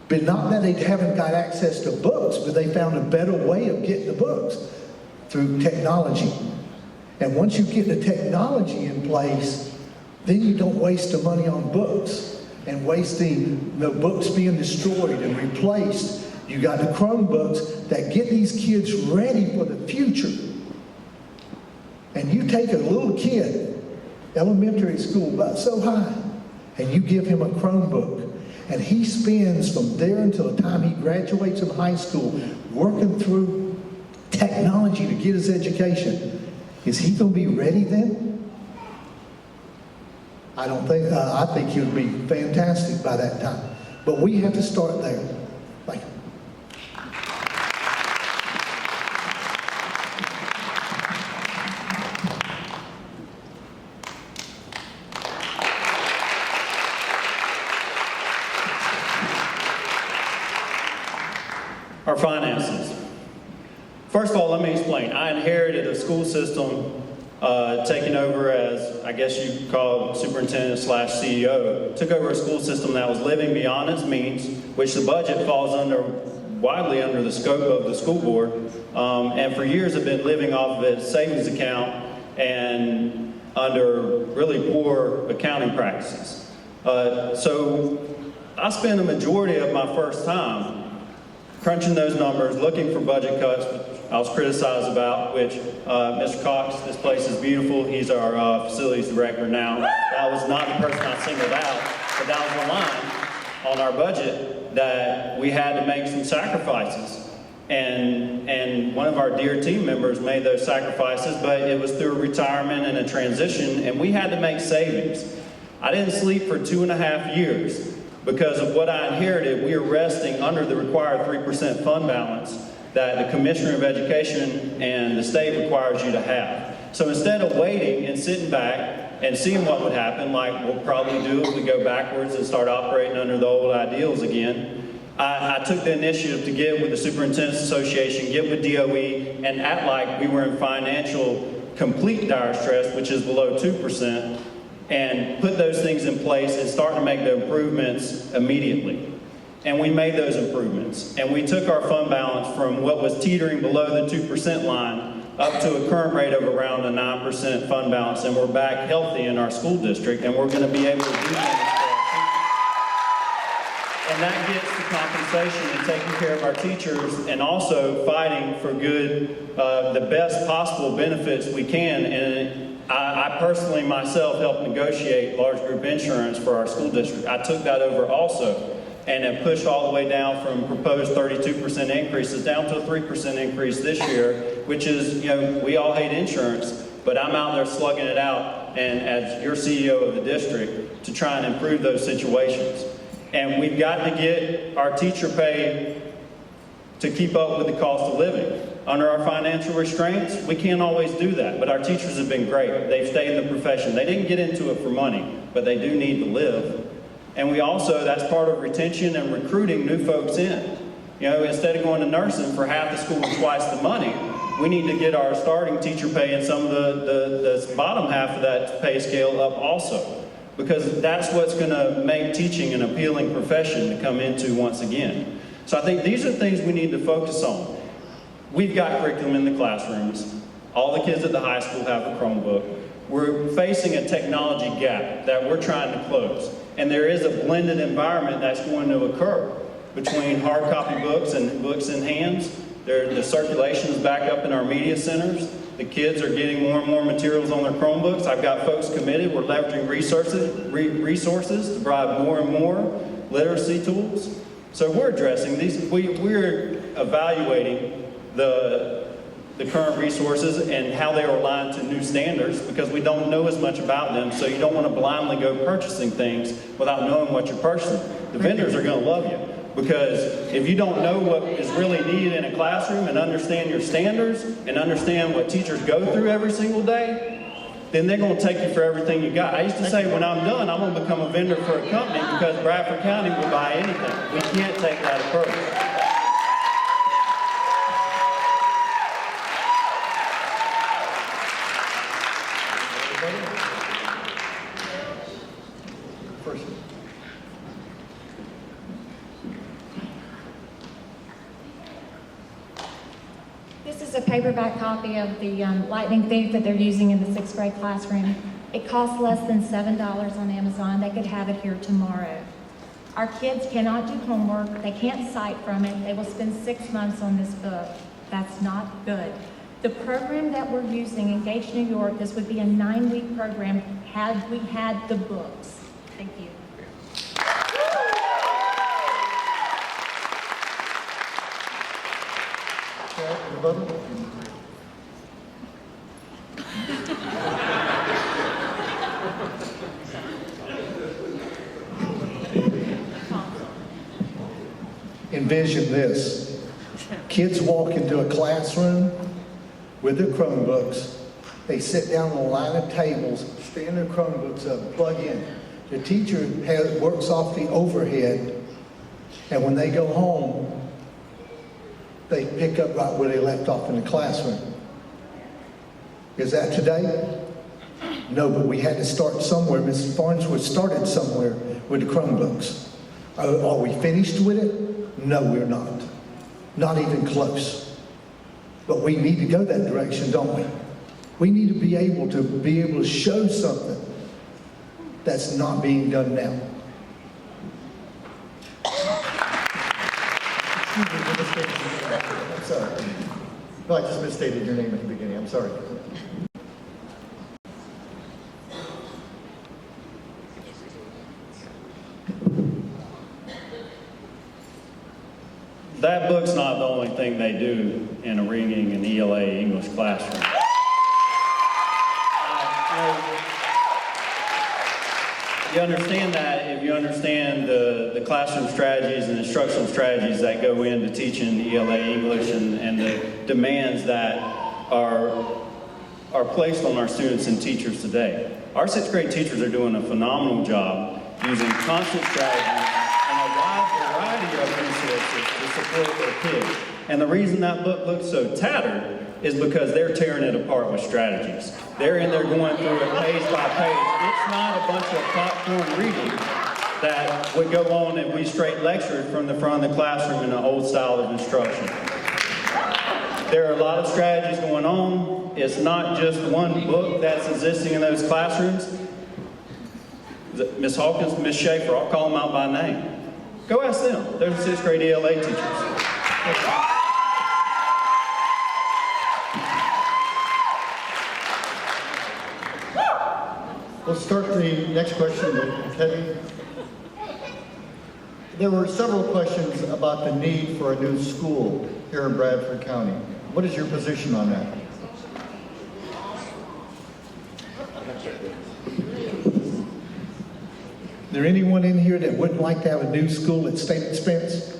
But not that they haven't got access to books, but they found a better way of getting the books through technology. And once you get the technology in place, then you don't waste the money on books and wasting the books being destroyed and replaced. You got the Chromebooks that get these kids ready for the future. And you take a little kid, elementary school, about so high, and you give him a Chromebook, and he spends from there until the time he graduates from high school working through technology to get his education. Is he going to be ready then? I don't think, I think he'll be fantastic by that time. But we have to start there. Thank you. Our finances. First of all, let me explain. I inherited a school system taken over as I guess you could call superintendent slash CEO, took over a school system that was living beyond its means, which the budget falls widely under the scope of the school board, and for years have been living off of its savings account and under really poor accounting practices. So I spent a majority of my first time crunching those numbers, looking for budget cuts, which I was criticized about, which Mr. Cox, this place is beautiful. He's our facilities director now. That was not the person I singled out, but that was the line on our budget that we had to make some sacrifices. And one of our dear team members made those sacrifices, but it was through a retirement and a transition, and we had to make savings. I didn't sleep for 2.5 years. Because of what I inherited, we are resting under the required 3% fund balance that the Commissioner of Education and the state requires you to have. So instead of waiting and sitting back and seeing what would happen, like we'll probably do if we go backwards and start operating under the old ideals again, I took the initiative to get with the Superintendent's Association, get with DOE, and act like we were in financial complete dire stress, which is below 2%, and put those things in place and start to make the improvements immediately. And we made those improvements. And we took our fund balance from what was teetering below the 2% line up to a current rate of around a 9% fund balance, and we're back healthy in our school district, and we're going to be able to do things for our teachers. And that gets the compensation and taking care of our teachers and also fighting for the best possible benefits we can. And I personally myself helped negotiate large group insurance for our school district. I took that over also and have pushed all the way down from proposed 32% increases down to a 3% increase this year, which is, we all hate insurance, but I'm out there slugging it out and as your CEO of the district to try and improve those situations. And we've got to get our teacher pay to keep up with the cost of living. Under our financial restraints, we can't always do that, but our teachers have been great. They've stayed in the profession. They didn't get into it for money, but they do need to live. And we also, that's part of retention and recruiting new folks in. Instead of going to nursing for half the school and twice the money, we need to get our starting teacher pay and some of the bottom half of that pay scale up also. Because that's what's going to make teaching an appealing profession to come into once again. So I think these are things we need to focus on. We've got curriculum in the classrooms. All the kids at the high school have a Chromebook. We're facing a technology gap that we're trying to close. And there is a blended environment that's going to occur between hard copy books and books in hands. The circulation is back up in our media centers. The kids are getting more and more materials on their Chromebooks. I've got folks committed. We're leveraging resources to provide more and more literacy tools. So we're addressing these. We're evaluating the current resources and how they are aligned to new standards because we don't know as much about them, so you don't want to blindly go purchasing things without knowing what you're purchasing. The vendors are going to love you because if you don't know what is really needed in a classroom and understand your standards and understand what teachers go through every single day, then they're going to take you for everything you got. I used to say when I'm done, I'm going to become a vendor for a company because Bradford County will buy anything. We can't take that approach. This is a paperback copy of the lightning thief that they're using in the 6th grade classroom. It costs less than $7 on Amazon. They could have it here tomorrow. Our kids cannot do homework. They can't cite from it. They will spend 6 months on this book. That's not good. The program that we're using, Engage New York, this would be a 9-week program had we had the books. Thank you. Envision this. Kids walk into a classroom with their Chromebooks. They sit down on a line of tables, stand their Chromebooks up, plug in. The teacher works off the overhead, and when they go home, they pick up right where they left off in the classroom. Is that today? No, but we had to start somewhere. Mrs. Farnsworth started somewhere with the Chromebooks. Are we finished with it? No, we're not. Not even close. But we need to go that direction, don't we? We need to be able to show something that's not being done now. Excuse me, you misstated your name. I'm sorry. No, I just misstated your name at the beginning. I'm sorry. That book's not the only thing they do in a reading and ELA English classroom. You understand that if you understand the classroom strategies and instructional strategies that go into teaching ELA English and the demands that are placed on our students and teachers today. Our 6th grade teachers are doing a phenomenal job using constant strategies and a wide variety of resources to support their kids. And the reason that book looks so tattered is because they're tearing it apart with strategies. They're in there going through it page by page. It's not a bunch of popcorn reading that would go on if we straight lectured from the front of the classroom in an old style of instruction. There are a lot of strategies going on. It's not just one book that's existing in those classrooms. Ms. Hawkins, Ms. Schaefer, I'll call them out by name. Go ask them. They're the 6th grade ELA teachers. We'll start the next question with Kevin. There were several questions about the need for a new school here in Bradford County. What is your position on that? Is there anyone in here that wouldn't like to have a new school at state expense?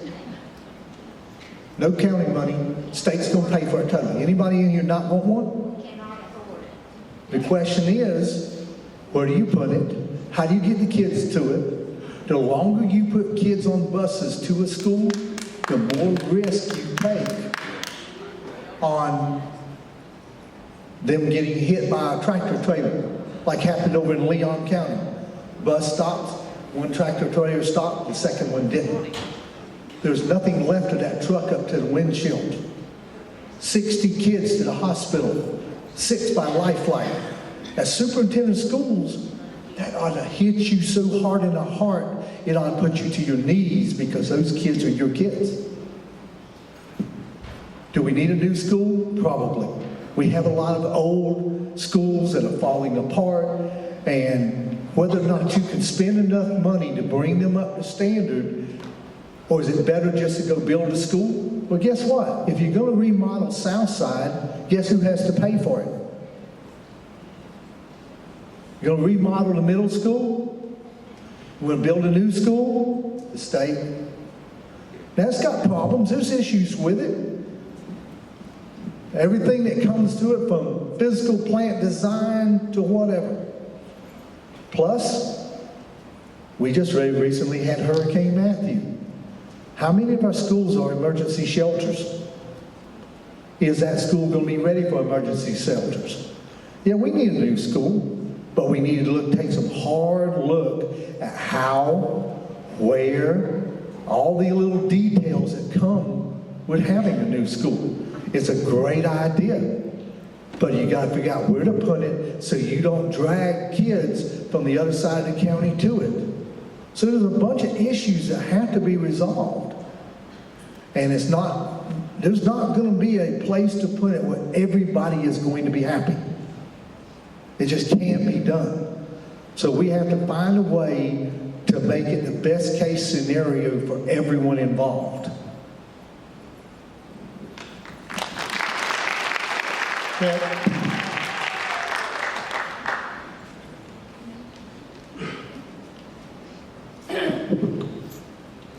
No county money, state's gonna pay for it totally. Anybody in here not want one? The question is, where do you put it? How do you get the kids to it? The longer you put kids on buses to a school, the more risk you take on them getting hit by a tractor trailer, like happened over in Leon County. Bus stops, one tractor trailer stopped, the second one didn't. There's nothing left of that truck up to the windshield. 60 kids to the hospital, 6 by lifeline. As superintendent of schools, that ought to hit you so hard in the heart, it ought to put you to your knees because those kids are your kids. Do we need a new school? Probably. We have a lot of old schools that are falling apart, and whether or not you can spend enough money to bring them up to standard, or is it better just to go build a school? Well, guess what? If you're going to remodel Southside, guess who has to pay for it? You're going to remodel the middle school? We're going to build a new school? The state. That's got problems. There's issues with it. Everything that comes to it, from physical plant design to whatever. Plus, we just recently had Hurricane Matthew. How many of our schools are emergency shelters? Is that school going to be ready for emergency shelters? Yeah, we need a new school. But we need to take some hard look at how, where, all the little details that come with having a new school. It's a great idea, but you got to figure out where to put it so you don't drag kids from the other side of the county to it. So there's a bunch of issues that have to be resolved. And there's not going to be a place to put it where everybody is going to be happy. It just can't be done. So we have to find a way to make it the best case scenario for everyone involved.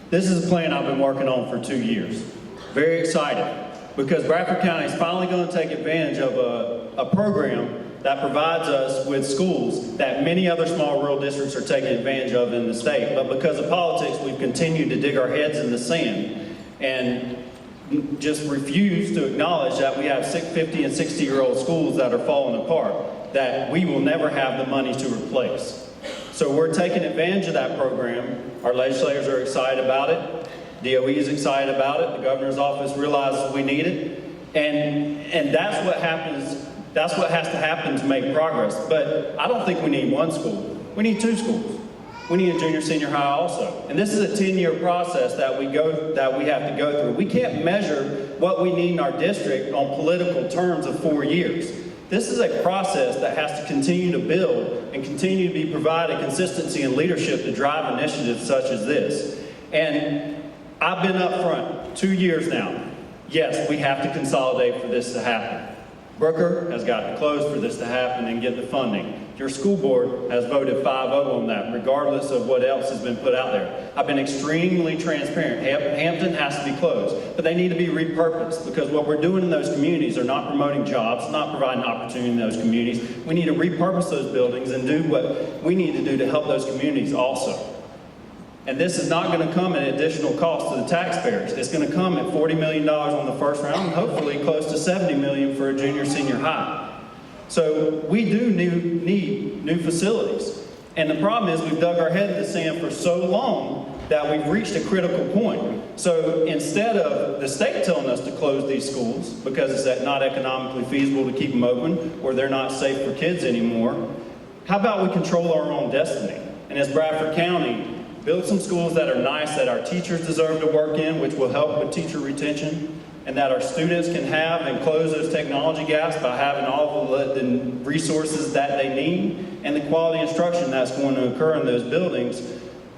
This is a plan I've been working on for 2 years. Very excited because Bradford County is finally going to take advantage of a program that provides us with schools that many other small rural districts are taking advantage of in the state. But because of politics, we've continued to dig our heads in the sand and just refuse to acknowledge that we have 50 and 60-year-old schools that are falling apart. that we will never have the money to replace. So we're taking advantage of that program. Our legislators are excited about it. DOE is excited about it. The governor's office realizes we need it. And that's what happens. That's what has to happen to make progress. But I don't think we need one school. We need 2 schools. We need a junior senior high also. And this is a 10-year process that we have to go through. We can't measure what we need in our district on political terms of 4 years. This is a process that has to continue to build and continue to be provided consistency and leadership to drive initiatives such as this. And I've been up front 2 years now. Yes, we have to consolidate for this to happen. Brooker has got to close for this to happen and get the funding. Your school board has voted 5-0 on that, regardless of what else has been put out there. I've been extremely transparent. Hampton has to be closed, but they need to be repurposed, because what we're doing in those communities are not promoting jobs, not providing opportunity in those communities. We need to repurpose those buildings and do what we need to do to help those communities also. And this is not going to come at additional cost to the taxpayers. It's going to come at $40 million on the first round, and hopefully close to $70 million for a junior senior high. So we do need new facilities. And the problem is we've dug our head in the sand for so long that we've reached a critical point. So instead of the state telling us to close these schools because it's not economically feasible to keep them open, or they're not safe for kids anymore, how about we control our own destiny? And as Bradford County, build some schools that are nice, that our teachers deserve to work in, which will help with teacher retention, and that our students can have, and close those technology gaps by having all the resources that they need, and the quality instruction that's going to occur in those buildings.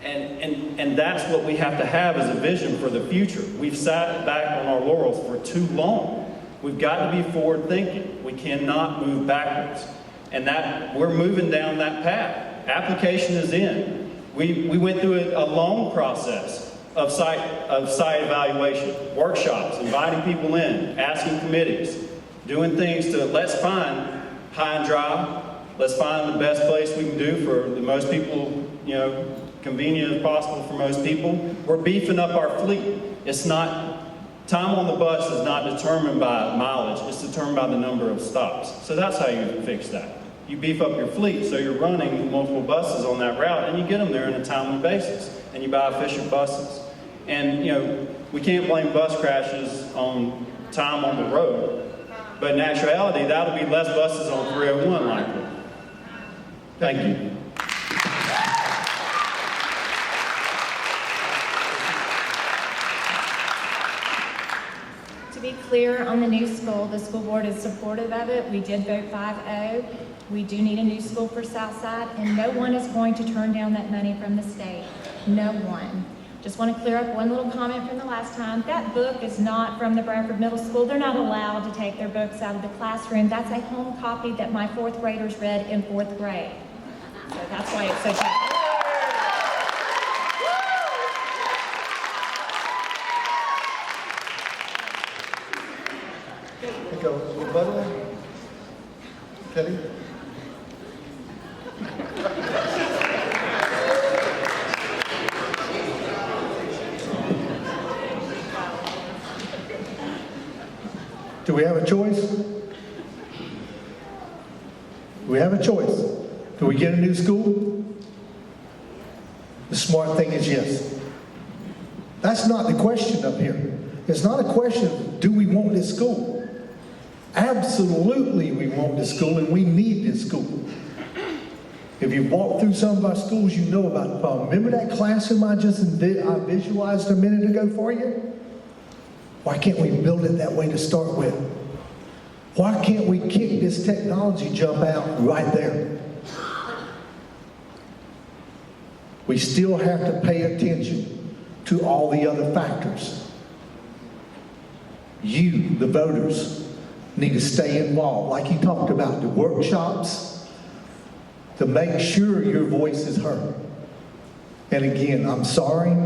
And that's what we have to have as a vision for the future. We've sat back on our laurels for too long. We've got to be forward thinking. We cannot move backwards. And that we're moving down that path. Application is in. We went through a long process of site evaluation, workshops, inviting people in, asking committees, doing things to, let's find high and dry, let's find the best place we can do for the most people, convenient as possible for most people. We're beefing up our fleet. It's not, time on the bus is not determined by mileage, it's determined by the number of stops. So that's how you fix that. You beef up your fleet, so you're running multiple buses on that route, and you get them there on a timely basis, and you buy efficient buses. And, we can't blame bus crashes on time on the road, but in actuality, that'll be less buses on 301 likely. Thank you. To be clear on the new school, the school board is supportive of it. We did vote 5-0. We do need a new school for Southside, and no one is going to turn down that money from the state. No one. Just want to clear up one little comment from the last time. That book is not from the Bradford Middle School. They're not allowed to take their books out of the classroom. That's a home copy that my 4th graders read in 4th grade. So that's why it's so tough. Take a rebuttal. Kelly? Do we have a choice? Do we have a choice? Do we get a new school? The smart thing is yes. That's not the question up here. It's not a question of, do we want this school? Absolutely we want this school, and we need this school. If you've walked through some of our schools, you know about the problem. Remember that classroom I visualized a minute ago for you? Why can't we build it that way to start with? Why can't we kick this technology jump out right there? We still have to pay attention to all the other factors. You, the voters, need to stay involved, like you talked about, the workshops, to make sure your voice is heard. And again, I'm sorry,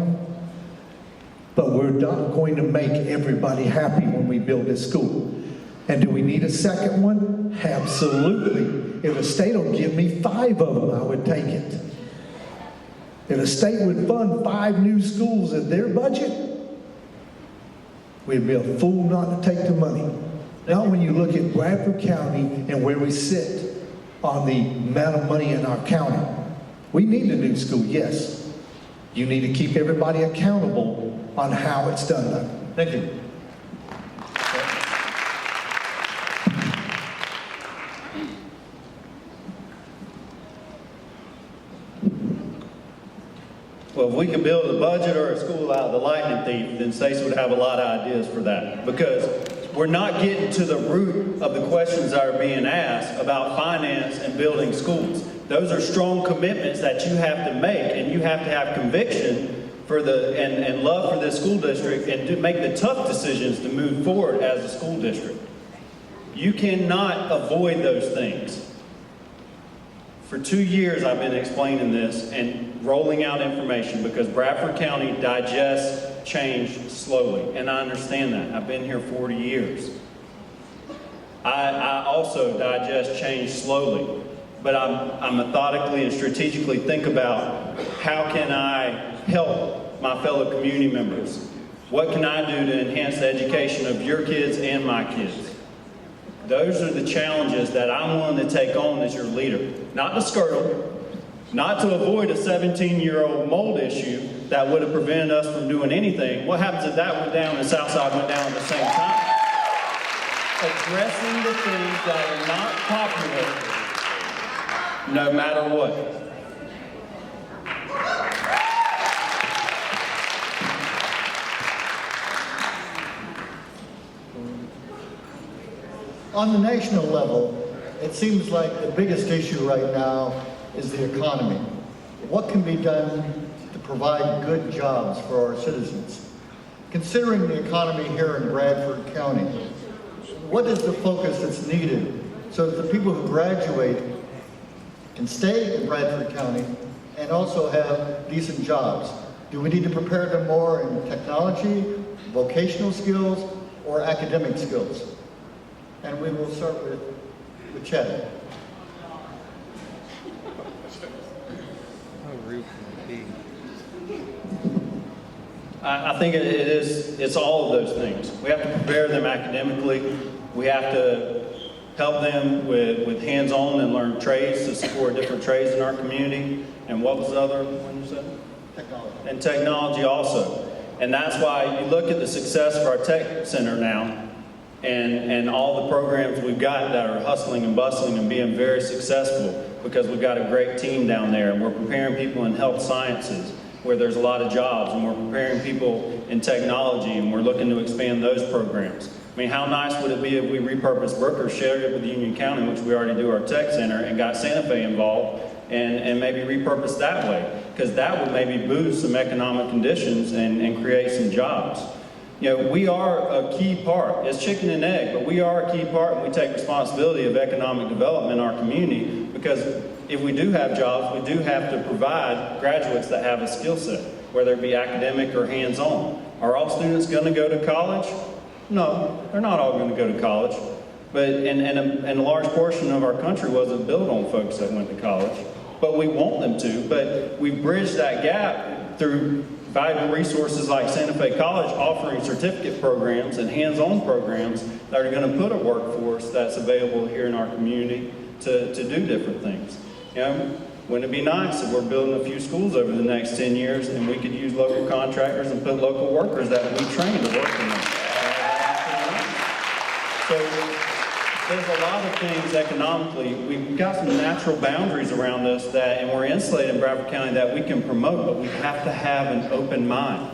but we're not going to make everybody happy when we build this school. And do we need a second one? Absolutely. If the state will give me 5 of them, I would take it. If the state would fund 5 new schools in their budget, we'd be a fool not to take the money. Not when you look at Bradford County and where we sit. on the amount of money in our county. We need a new school, yes. You need to keep everybody accountable on how it's done though. Thank you. Well, if we could build a budget or a school out of the lightning thief, then Stacey would have a lot of ideas for that. Because we're not getting to the root of the questions that are being asked about finance and building schools. Those are strong commitments that you have to make, and you have to have conviction for and love for this school district, and to make the tough decisions to move forward as a school district. You cannot avoid those things. For 2 years I've been explaining this and rolling out information because Bradford County digests change slowly, and I understand that. I've been here 40 years. I also digest change slowly, but I'm methodically and strategically think about how can I help my fellow community members? What can I do to enhance the education of your kids and my kids? Those are the challenges that I'm willing to take on as your leader. Not to skirt them, not to avoid a 17-year-old mold issue that would have prevented us from doing anything. What happens if that went down and Southside went down at the same time? Addressing the things that are not popular, no matter what. On the national level, it seems like the biggest issue right now is the economy. What can be done to provide good jobs for our citizens? Considering the economy here in Bradford County, what is the focus that's needed so that the people who graduate can stay in Bradford County and also have decent jobs? Do we need to prepare them more in technology, vocational skills, or academic skills? And we will start with Chad. I think it's all of those things. We have to prepare them academically. We have to help them with hands-on and learn trades to support different trades in our community. And what was the other one you said? Technology. And technology also. And that's why you look at the success of our tech center now, and all the programs we've got that are hustling and bustling and being very successful because we've got a great team down there, and we're preparing people in health sciences where there's a lot of jobs, and we're preparing people in technology, and we're looking to expand those programs. I mean, how nice would it be if we repurposed Brooker, shared it with Union County, which we already do our tech center, and got Santa Fe involved, and maybe repurpose that way, because that would maybe boost some economic conditions and create some jobs. You know, we are a key part. It's chicken and egg, but we are a key part, and we take responsibility of economic development in our community, because if we do have jobs, we do have to provide graduates that have a skill set, whether it be academic or hands-on. Are all students going to go to college? No, they're not all going to go to college. But and a large portion of our country wasn't built on folks that went to college. But we want them to. But we bridge that gap through valuable resources like Santa Fe College offering certificate programs and hands-on programs that are going to put a workforce that's available here in our community to do different things. You know, wouldn't it be nice if we're building a few schools over the next 10 years and we could use local contractors and put local workers that we train to work in them? So there's a lot of things economically. We've got some natural boundaries around us and we're insulated in Bradford County that we can promote, but we have to have an open mind.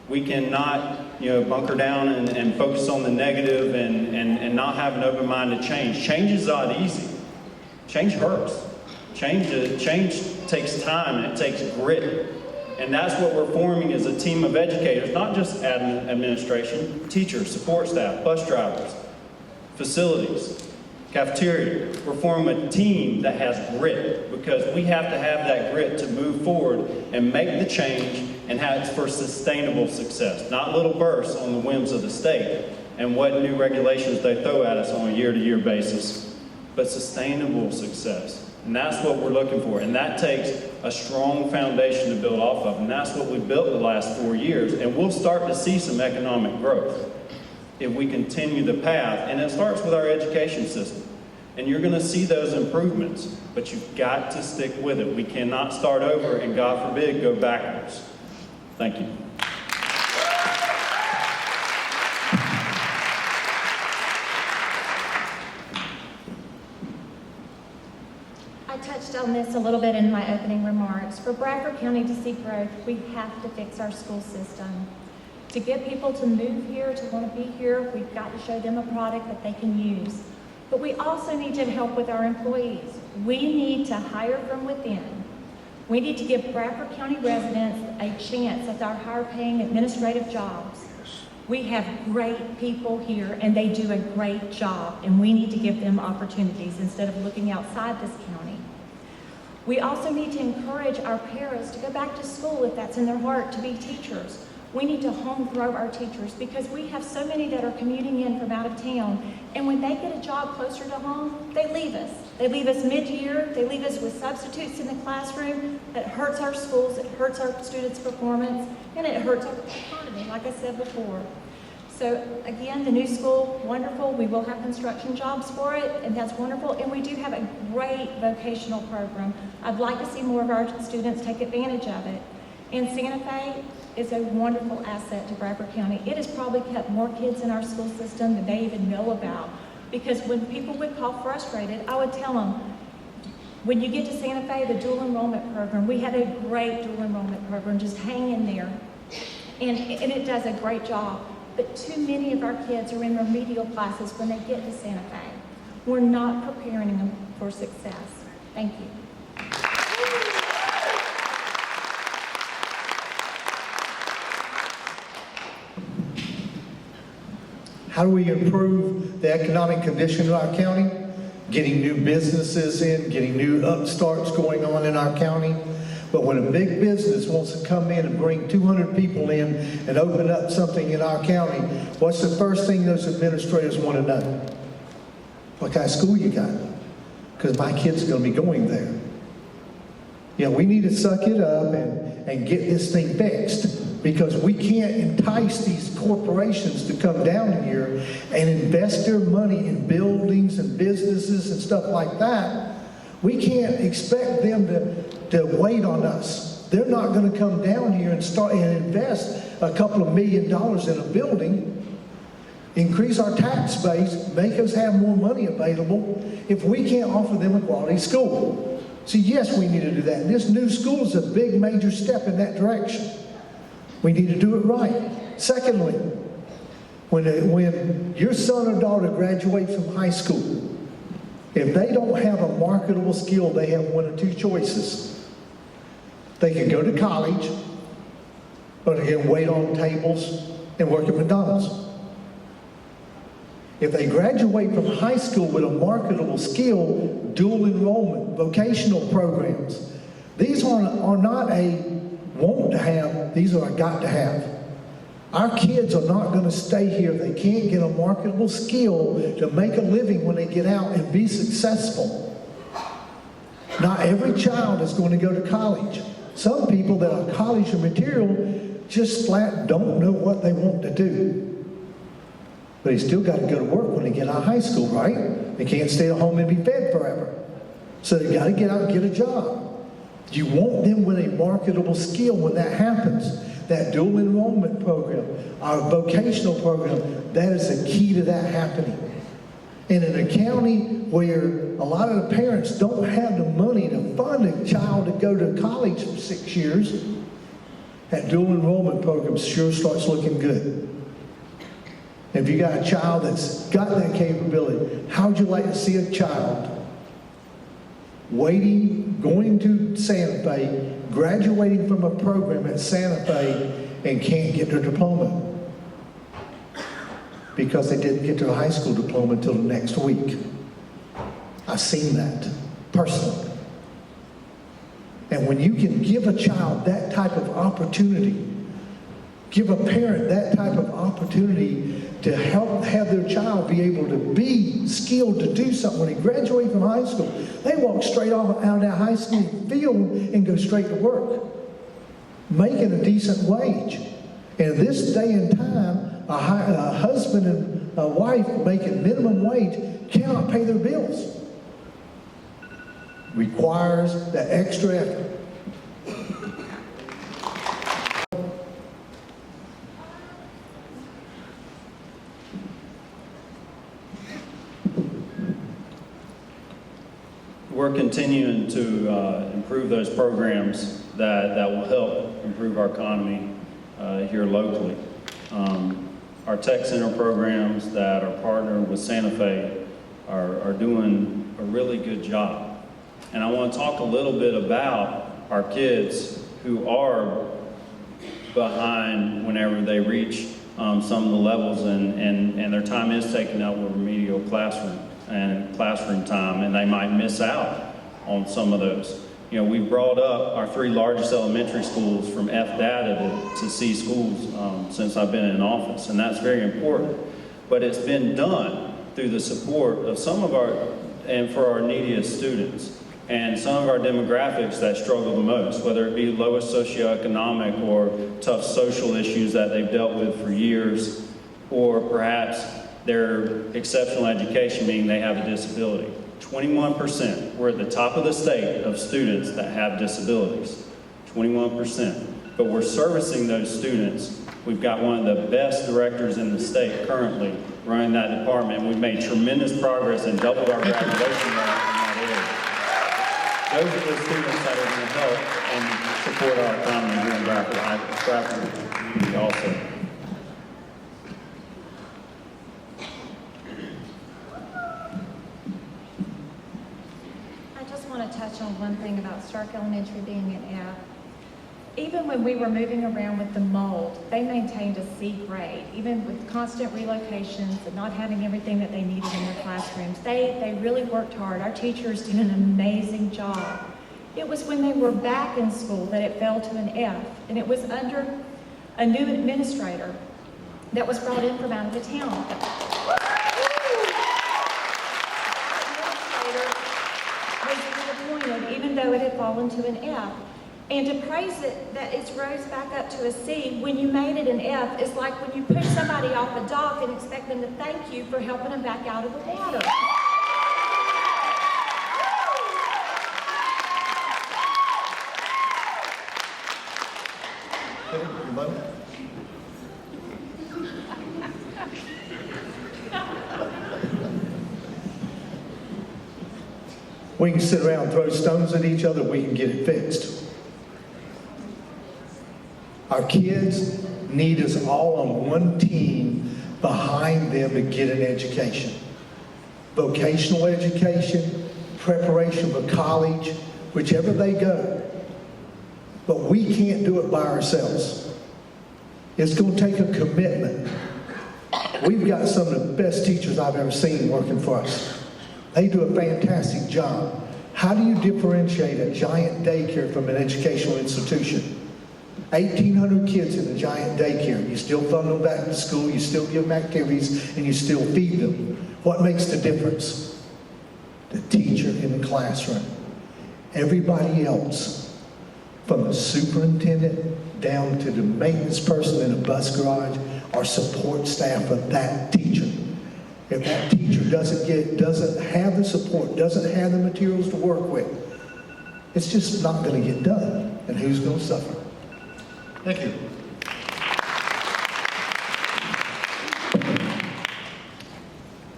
We cannot, bunker down and focus on the negative and not have an open mind to change. Change is not easy. Change hurts. Change takes time and it takes grit. And that's what we're forming as a team of educators, not just administration, teachers, support staff, bus drivers, facilities, cafeteria. We're forming a team that has grit because we have to have that grit to move forward and make the change and have it for sustainable success, not little bursts on the whims of the state and what new regulations they throw at us on a year-to-year basis, but sustainable success. And that's what we're looking for. And that takes a strong foundation to build off of. And that's what we've built the last 4 years. And we'll start to see some economic growth if we continue the path. And it starts with our education system. And you're gonna see those improvements, but you've got to stick with it. We cannot start over and, God forbid, go backwards. Thank you. I touched on this a little bit in my opening remarks. For Bradford County to see growth, we have to fix our school system. To get people to move here, to want to be here, we've got to show them a product that they can use. But we also need to help with our employees. We need to hire from within. We need to give Bradford County residents a chance at our higher-paying administrative jobs. We have great people here, and they do a great job, and we need to give them opportunities instead of looking outside this county. We also need to encourage our parents to go back to school if that's in their heart, to be teachers. We need to home grow our teachers because we have so many that are commuting in from out of town, and when they get a job closer to home, they leave us. They leave us mid-year, they leave us with substitutes in the classroom. That hurts our schools, it hurts our students' performance, and it hurts our economy, like I said before. So again, the new school, wonderful. We will have construction jobs for it, and that's wonderful. And we do have a great vocational program. I'd like to see more of our students take advantage of it. And Santa Fe is a wonderful asset to Bradford County. It has probably kept more kids in our school system than they even know about. Because when people would call frustrated, I would tell them, when you get to Santa Fe, the dual enrollment program, we have a great dual enrollment program. Just hang in there. And it does a great job. But too many of our kids are in remedial classes when they get to Santa Fe. We're not preparing them for success. Thank you. How do we improve the economic condition of our county? Getting new businesses in, getting new upstarts going on in our county. But when a big business wants to come in and bring 200 people in and open up something in our county, what's the first thing those administrators want to know? What kind of school you got? Because my kid's going to be going there. You know, we need to suck it up and get this thing fixed. Because we can't entice these corporations to come down here and invest their money in buildings and businesses and stuff like that. We can't expect them to wait on us. They're not going to come down here and start and invest a couple of $1 million in a building, increase our tax base, make us have more money available if we can't offer them a quality school. So yes, we need to do that. And this new school is a big major step in that direction. We need to do it right. Secondly, when your son or daughter graduates from high school, if they don't have a marketable skill, they have one of two choices. They can go to college, or they can wait on tables and work at McDonald's. If they graduate from high school with a marketable skill, dual enrollment, vocational programs, these are not a want to have, these are a got to have. Our kids are not going to stay here if they can't get a marketable skill to make a living when they get out and be successful. Not every child is going to go to college. Some people that are college material just flat don't know what they want to do. But they still got to go to work when they get out of high school, right? They can't stay at home and be fed forever. So they got to get out and get a job. You want them with a marketable skill when that happens. That dual enrollment program, our vocational program, that is the key to that happening. And in a county where a lot of the parents don't have the money to fund a child to go to college for 6 years, that dual enrollment program sure starts looking good. If you got a child that's got that capability, how would you like to see a child waiting, going to Santa Fe, graduating from a program at Santa Fe, and can't get their diploma because they didn't get their high school diploma until the next week? I've seen that personally. And when you can give a child that type of opportunity, give a parent that type of opportunity to help have their child be able to be skilled to do something. When they graduate from high school, they walk straight out of that high school field and go straight to work, making a decent wage. And in this day and time, a husband and a wife making minimum wage cannot pay their bills. requires the extra effort. We're continuing to improve those programs that will help improve our economy here locally. Our tech center programs that are partnered with Santa Fe are doing a really good job. And I want to talk a little bit about our kids who are behind whenever they reach some of the levels, and their time is taken up with remedial classroom time, and they might miss out on some of those. You know, we brought up our 3 largest elementary schools from F data to C schools since I've been in office, and that's very important. But it's been done through the support of some of and for our neediest students, and some of our demographics that struggle the most, whether it be lowest socioeconomic or tough social issues that they've dealt with for years, or perhaps their exceptional education, meaning they have a disability. 21%, we're at the top of the state of students that have disabilities, 21%. But we're servicing those students. We've got one of the best directors in the state currently running that department. We've made tremendous progress and doubled our graduation rate in that area. Those are the students that are going to help and support our economy here in Bradford community also. To touch on one thing about Stark Elementary being an F. Even when we were moving around with the mold, they maintained a C grade, even with constant relocations and not having everything that they needed in their classrooms. They really worked hard. Our teachers did an amazing job. It was when they were back in school that it fell to an F, and it was under a new administrator that was brought in from out of the town. Even though it had fallen to an F. And to praise it that it's rose back up to a C when you made it an F is like when you push somebody off a dock and expect them to thank you for helping them back out of the water. We can sit around and throw stones at each other, we can get it fixed. Our kids need us all on one team behind them to get an education. Vocational education, preparation for college, whichever they go. But we can't do it by ourselves. It's going to take a commitment. We've got some of the best teachers I've ever seen working for us. They do a fantastic job. How do you differentiate a giant daycare from an educational institution? 1,800 kids in a giant daycare. You still fund them back to school, you still give them activities, and you still feed them. What makes the difference? The teacher in the classroom. Everybody else, from the superintendent down to the maintenance person in the bus garage, are support staff of that teacher. If that teacher doesn't have the support, doesn't have the materials to work with, it's just not going to get done. And who's going to suffer? Thank you.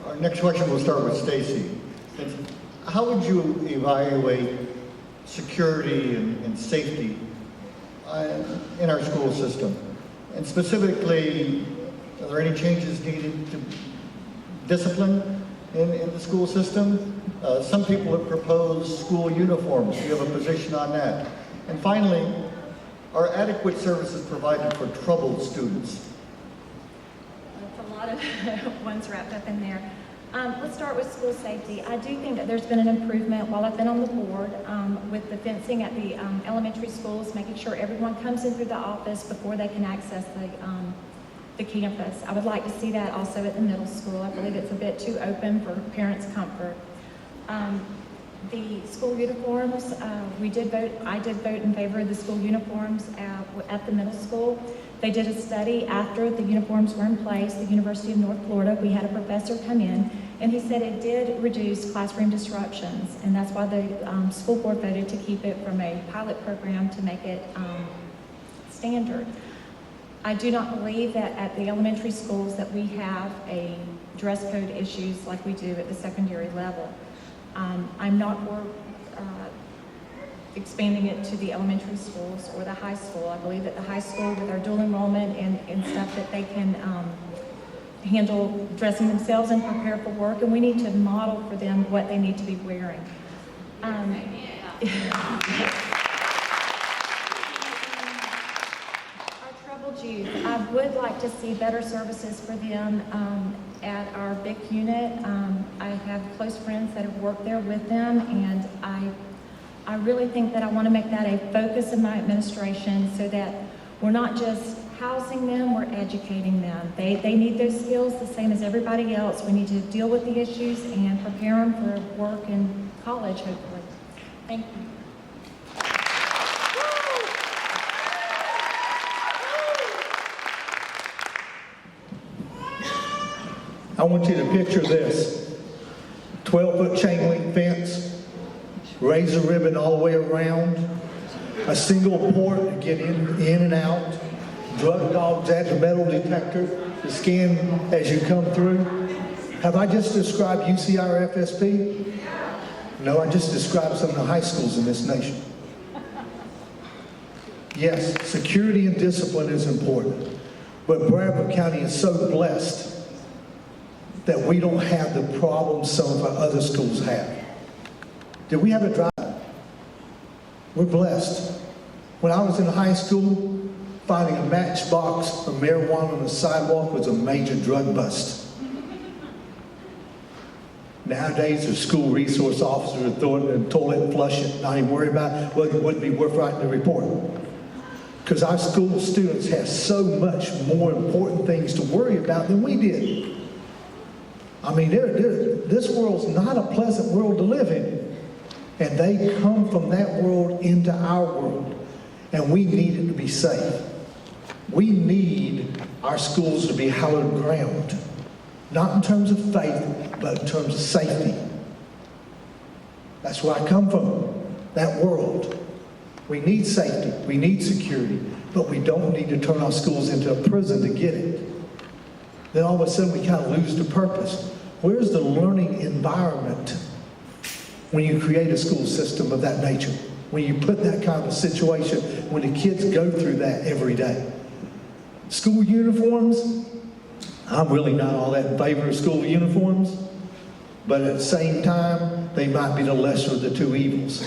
Our next question will start with Stacy. How would you evaluate security and safety in our school system? And specifically, are there any changes needed to discipline in the school system? Some people have proposed school uniforms. Do you have a position on that? And finally, are adequate services provided for troubled students? That's a lot of ones wrapped up in there. Let's start with school safety. I do think that there's been an improvement while I've been on the board with the fencing at the elementary schools, making sure everyone comes in through the office before they can access the campus. I would like to see that also at the middle school. I believe it's a bit too open for parents' comfort. The school uniforms, I did vote in favor of the school uniforms at the middle school. They did a study after the uniforms were in place, the University of North Florida. We had a professor come in And he said it did reduce classroom disruptions, and that's why the school board voted to keep it from a pilot program to make it standard. I do not believe that at the elementary schools that we have a dress code issues like we do at the secondary level. I'm not for expanding it to the elementary schools or the high school. I believe that the high school, with our dual enrollment and stuff, that they can handle dressing themselves and prepare for work, and we need to model for them what they need to be wearing. Our troubled youth, I would like to see better services for them at our big unit. I have close friends that have worked there with them, and I really think that I want to make that a focus of my administration so that we're not just housing them, we're educating them. They need those skills the same as everybody else. We need to deal with the issues and prepare them for work and college, hopefully. Thank you. I want you to picture this. 12-foot chain link fence, razor ribbon all the way around, a single port to get in and out, drug dogs at the metal detector to scan as you come through. Have I just described UCRFSP? No, I just described some of the high schools in this nation. Yes, security and discipline is important, but Bradford County is so blessed that we don't have the problems some of our other schools have. Did we have a drive? We're blessed. When I was in high school, finding a matchbox of marijuana on the sidewalk was a major drug bust. Nowadays, a school resource officer would throw it in a toilet and flush it, not even worry about it, whether it would be worth writing a report. Because our school students have so much more important things to worry about than we did. I mean, this world's not a pleasant world to live in. And they come from that world into our world. And we need it to be safe. We need our schools to be hallowed ground. Not in terms of faith, but in terms of safety. That's where I come from, that world. We need safety, we need security, but we don't need to turn our schools into a prison to get it. Then all of a sudden we kind of lose the purpose. Where's the learning environment when you create a school system of that nature? When you put that kind of a situation, when the kids go through that every day. School uniforms, I'm really not all that in favor of school uniforms, but at the same time, they might be the lesser of the two evils.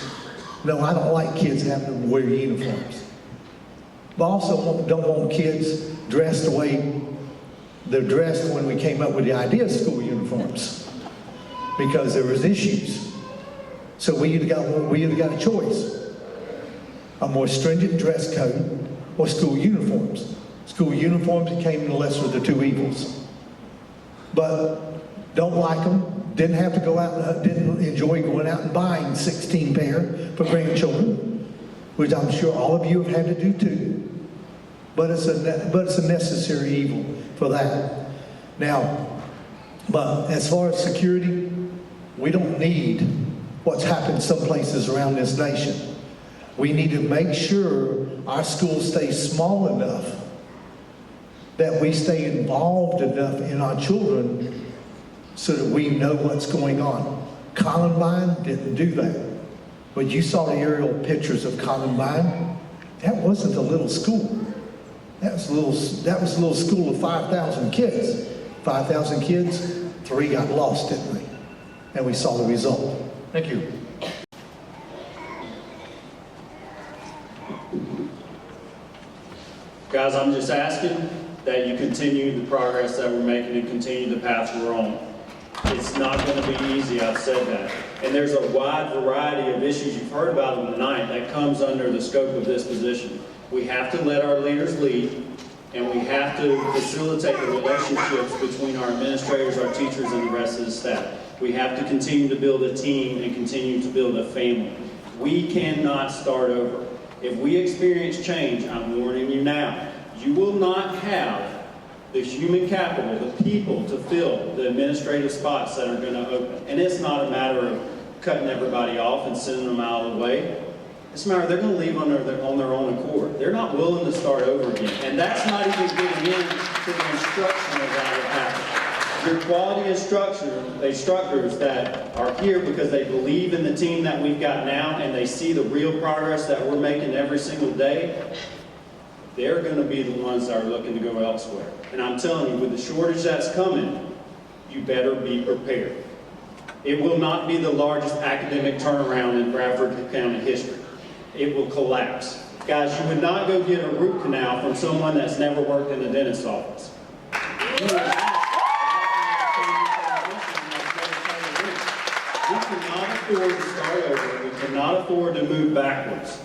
No, I don't like kids having to wear uniforms. But I also don't want kids dressed the way they're dressed when we came up with the idea of school uniforms, because there was issues. So we either got a choice: a more stringent dress code or school uniforms. School uniforms became the lesser of the two evils. But don't like them. Didn't have to go out. Didn't enjoy going out and buying 16 pair for grandchildren, which I'm sure all of you have had to do too. But it's a necessary evil for that. Now, but as far as security, we don't need what's happened some places around this nation. We need to make sure our schools stay small enough that we stay involved enough in our children so that we know what's going on. Columbine didn't do that. But you saw the aerial pictures of Columbine. That wasn't a little school. That was a little school of 5,000 kids. 5,000 kids, 3 got lost, didn't they? And we saw the result. Thank you. Guys, I'm just asking that you continue the progress that we're making and continue the path we're on. It's not going to be easy, I've said that. And there's a wide variety of issues, you've heard about them tonight, that comes under the scope of this position. We have to let our leaders lead, and we have to facilitate the relationships between our administrators, our teachers, and the rest of the staff. We have to continue to build a team and continue to build a family. We cannot start over. If we experience change, I'm warning you now, you will not have the human capital, the people to fill the administrative spots that are going to open. And it's not a matter of cutting everybody off and sending them out of the way. It's a matter of they're going to leave on their own accord. They're not willing to start over again. And that's not even getting into the instruction of that will happen. Your quality instructors that are here because they believe in the team that we've got now and they see the real progress that we're making every single day, they're going to be the ones that are looking to go elsewhere. And I'm telling you, with the shortage that's coming, you better be prepared. It will not be the largest academic turnaround in Bradford County history. It will collapse. Guys, you would not go get a root canal from someone that's never worked in a dentist's office. You would not. We cannot afford to start over. We cannot afford to move backwards.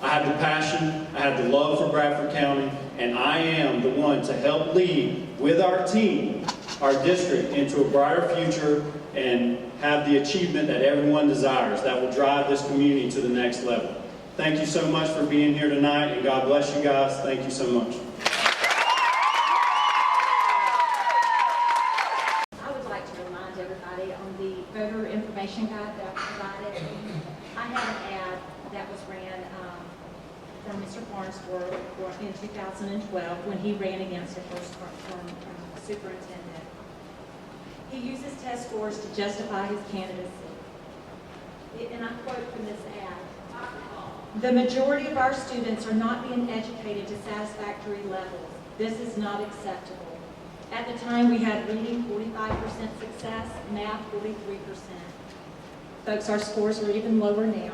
I have the passion, I have the love for Bradford County, and I am the one to help lead with our team, our district, into a brighter future and have the achievement that everyone desires that will drive this community to the next level. Thank you so much for being here tonight, and God bless you guys. Thank you so much. I would like to remind everybody on the voter information guide that I provided, I have an ad that was ran from Mr. Farnsworth in 2012 when he ran against the first term superintendent. He uses test scores to justify his candidacy. And I quote from this ad, "The majority of our students are not being educated to satisfactory levels. This is not acceptable." At the time, we had reading 45% success, math 43%. Folks, our scores are even lower now.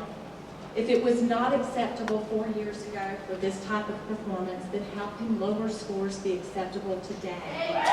If it was not acceptable 4 years ago for this type of performance, then how can lower scores be acceptable today?